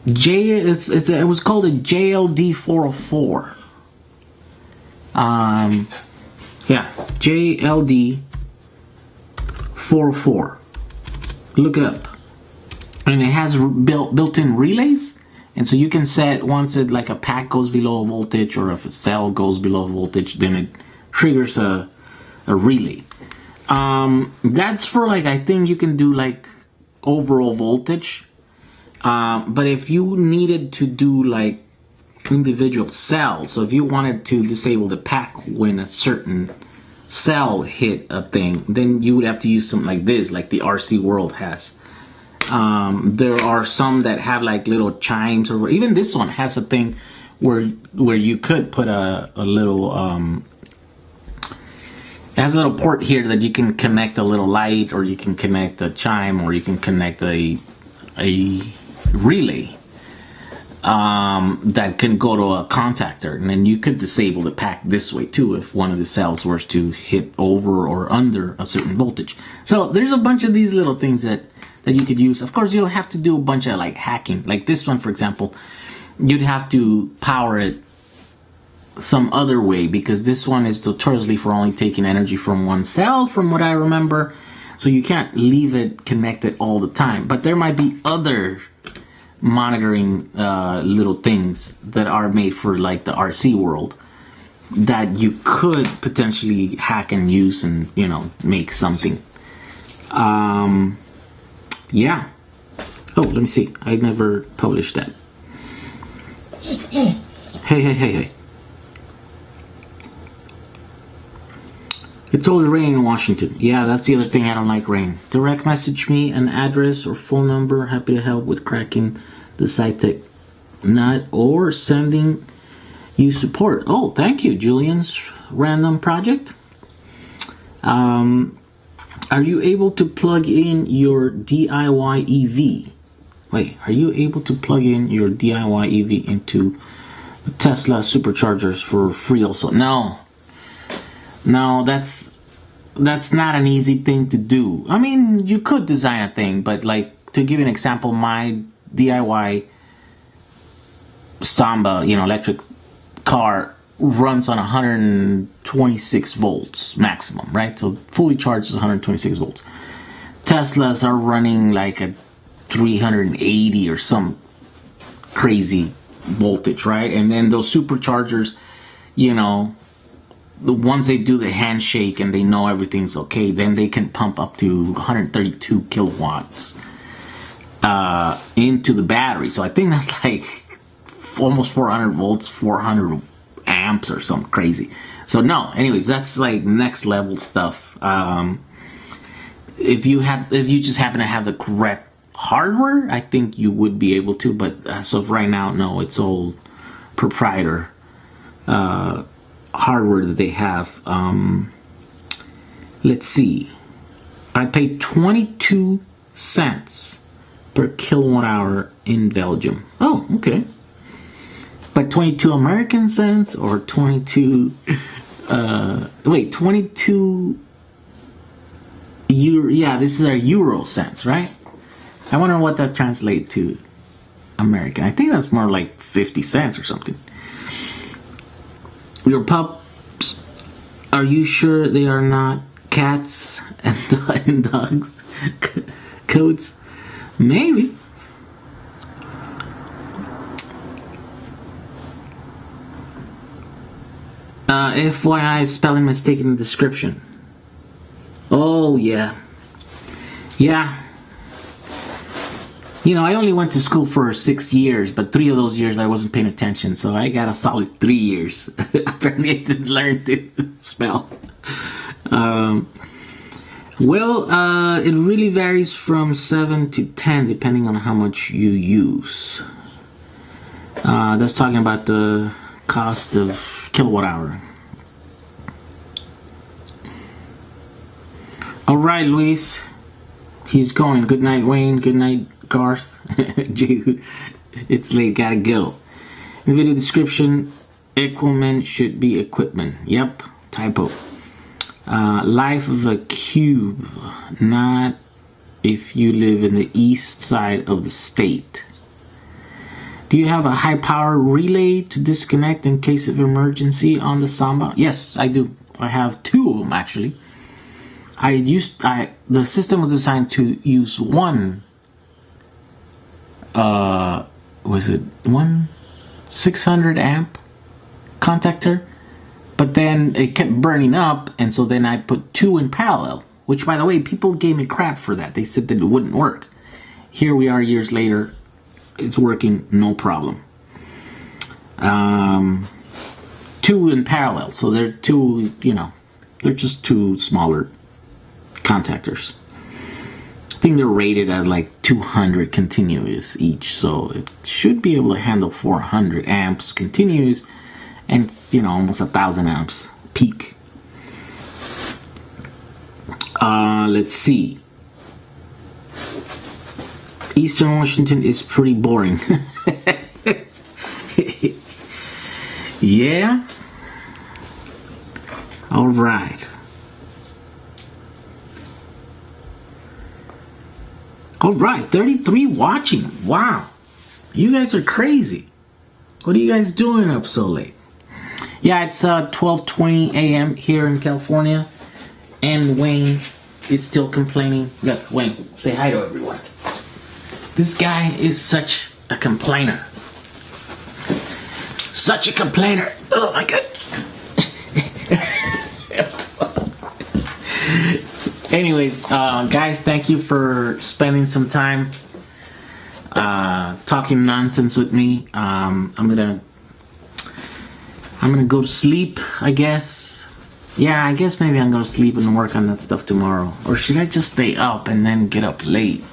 It was called a JLD 404. Yeah, JLD 404. Look it up. And it has built-in relays. And so you can set, once it, like a pack goes below a voltage, or if a cell goes below a voltage, then it triggers a relay. That's for, like, I think you can do like overall voltage. But if you needed to do like individual cells, so if you wanted to disable the pack when a certain cell hit a thing, then you would have to use something like this, like the RC World has. There are some that have like little chimes, or even this one has a thing where you could put a little it has a little port here that you can connect a little light, or you can connect a chime, or you can connect a relay that can go to a contactor, and then you could disable the pack this way too if one of the cells was to hit over or under a certain voltage. So there's a bunch of these little things that you could use. Of course, you'll have to do a bunch of like hacking. Like this one, for example, you'd have to power it some other way, because this one is notoriously for only taking energy from one cell, from what I remember. So you can't leave it connected all the time. But there might be other monitoring little things that are made for like the RC world that you could potentially hack and use and, you know, make something. Yeah. Oh, let me see. I never published that. Hey. It's always raining in Washington. Yeah, that's the other thing. I don't like rain. Direct message me an address or phone number. Happy to help with cracking the SciTech nut or sending you support. Oh, thank you, Julian's random project. Are you able to plug in your DIY EV? Wait, are you able to plug in your DIY EV into the Tesla superchargers for free also? No. No, that's not an easy thing to do. I mean, you could design a thing, but like, to give you an example, my DIY Samba, electric car runs on 126 volts maximum, right? So fully charged is 126 volts. Teslas are running like a 380 or some crazy voltage, right? And then those superchargers, the ones they do the handshake and they know everything's okay, then they can pump up to 132 kilowatts into the battery. So I think that's like almost 400 volts, 400 amps or something crazy. So no, anyways, that's like next level stuff. If you just happen to have the correct hardware, I think you would be able to, but as of right now, no, it's all proprietor hardware that they have. Let's see, I paid 22 cents per kilowatt hour in Belgium. Oh, okay. But 22 American cents or 22 22 euro. Yeah, this is our euro cents, right? I wonder what that translates to American. I think that's more like 50 cents or something. Your pups, are you sure they are not cats and dogs? Coats? Maybe. FYI, spelling mistake in the description. Oh, yeah. Yeah. I only went to school for 6 years, but 3 of those years I wasn't paying attention, so I got a solid 3 years. Apparently I didn't learn to spell. It really varies from 7 to 10 depending on how much you use. That's talking about the cost of kilowatt hour. All right, Luis. He's going. Good night, Wayne. Good night, Garth. It's late. Gotta go. In the video description, equipment should be equipment. Yep. Typo. Life of a cube. Not if you live in the east side of the state. Do you have a high power relay to disconnect in case of emergency on the Samba? Yes, I do. I have 2 of them actually. The system was designed to use one 600 amp contactor, but then it kept burning up, and so then I put 2 in parallel, which, by the way, people gave me crap for that. They said that it wouldn't work. Here we are years later. It's working, no problem. 2 in parallel, so they're 2, they're just 2 smaller contactors. I think they're rated at like 200 continuous each, so it should be able to handle 400 amps continuous, and it's, almost 1,000 amps peak. Let's see. Eastern Washington is pretty boring. Yeah. All right. All right, 33 watching. Wow. You guys are crazy. What are you guys doing up so late? Yeah, it's 12:20 a.m. here in California, and Wayne is still complaining. Look, Wayne, say hi to everyone. This guy is such a complainer. Such a complainer. Oh my God. Anyways, guys, thank you for spending some time talking nonsense with me. I'm gonna go to sleep, I guess. Yeah, I guess maybe I'm gonna sleep and work on that stuff tomorrow. Or should I just stay up and then get up late?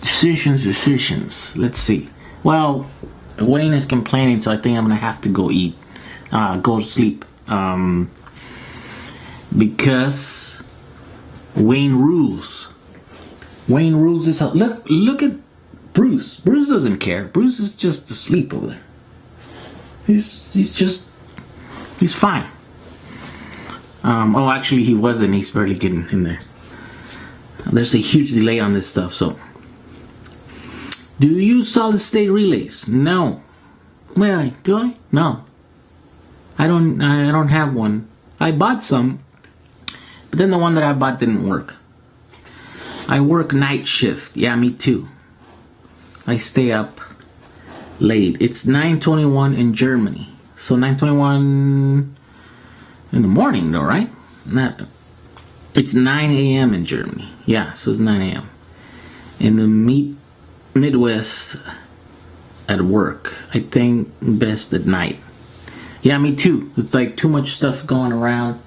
Decisions. Let's see. Well, Wayne is complaining, so I think I'm gonna have to go to sleep. Because Wayne rules. Wayne rules this out. Look at Bruce. Bruce doesn't care. Bruce is just asleep over there. He's fine. Oh, actually, he wasn't. He's barely getting in there. There's a huge delay on this stuff. So, do you use solid state relays? No. Well, do I? No. I don't have one. I bought some, but then the one that I bought didn't work. I work night shift. Yeah, me too. I stay up late. It's 9:21 in Germany. So 9:21 in the morning though, right? It's 9 a.m. in Germany. Yeah, so it's 9 a.m. In the Midwest at work. I think best at night. Yeah, me too. It's like too much stuff going around.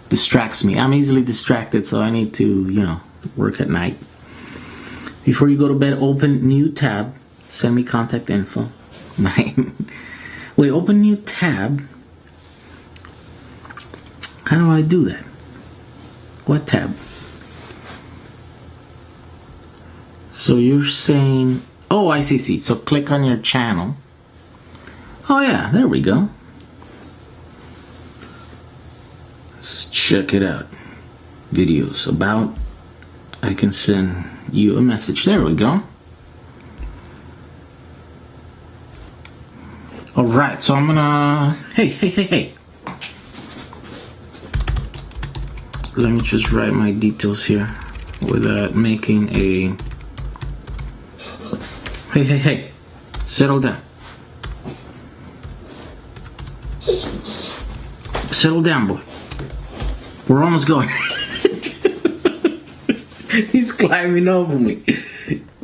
Distracts me. I'm easily distracted, so I need to, work at night. Before you go to bed, open new tab. Send me contact info. Wait, open new tab. How do I do that? What tab? So you're saying, oh, I see. So click on your channel. Oh yeah, there we go. Let's check it out. Videos about. I can send you a message. There we go. All right, so I'm gonna. Hey. Let me just write my details here without making a. Hey. Settle down. Settle down, boy. We're almost going. He's climbing over me.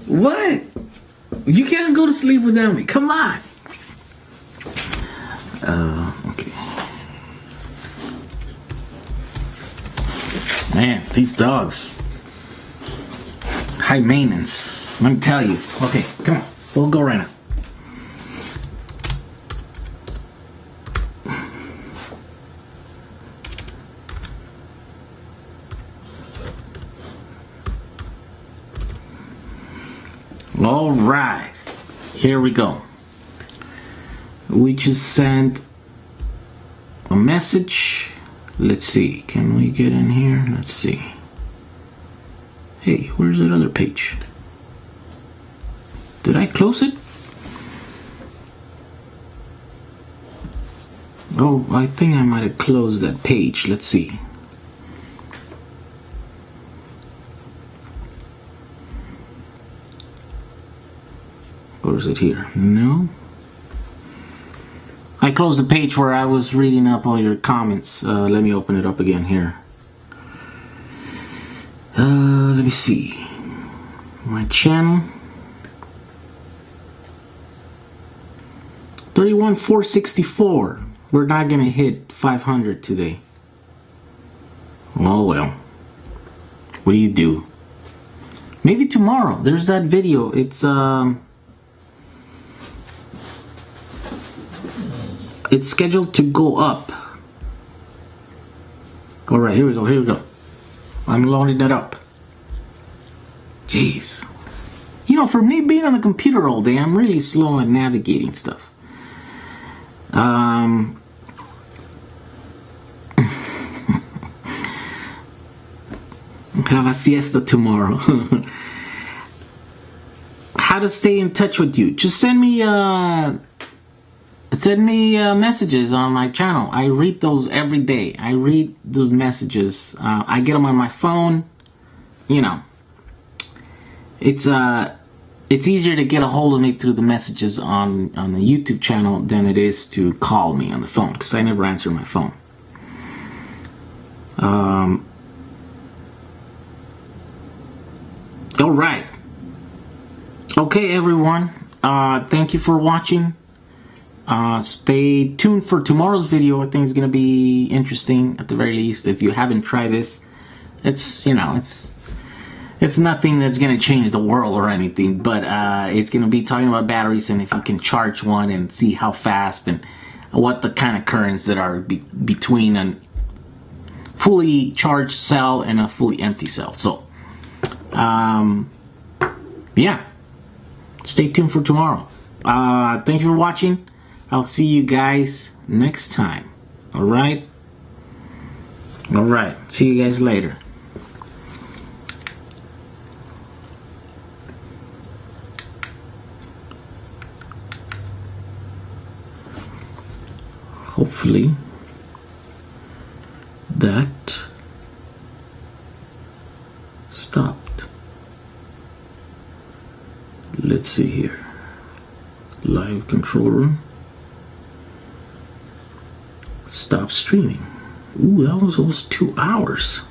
What? You can't go to sleep without me. Come on. Okay. Man, these dogs. High maintenance. Let me tell you. Okay, come on. We'll go right now. All right, here we go. We just sent a message. Let's see, can we get in here? Let's see. Hey, where's that other page? Did I close it? Oh, I think I might have closed that page. Let's see. Or is it here? No. I closed the page where I was reading up all your comments. Let me open it up again here. Let me see. My channel. 31,464. We're not gonna hit 500 today. Oh well. What do you do? Maybe tomorrow. There's that video. It's scheduled to go up. All right, here we go. I'm loading that up. Jeez. For me being on the computer all day, I'm really slow at navigating stuff. Have a siesta tomorrow. How to stay in touch with you? Just send me messages on my channel. I read those every day. I read those messages. I get them on my phone. It's easier to get a hold of me through the messages on the YouTube channel than it is to call me on the phone, because I never answer my phone. All right. Okay, everyone. Thank you for watching. Stay tuned for tomorrow's video. I think it's gonna be interesting at the very least. If you haven't tried this, it's nothing that's gonna change the world or anything, but it's gonna be talking about batteries and if you can charge one and see how fast and what the kind of currents that are between a fully charged cell and a fully empty cell. So yeah, stay tuned for tomorrow. Thank you for watching. I'll see you guys next time. All right. All right, see you guys later. Hopefully that stopped. Let's see here. Live control room. Stop streaming. Ooh, that was almost 2 hours.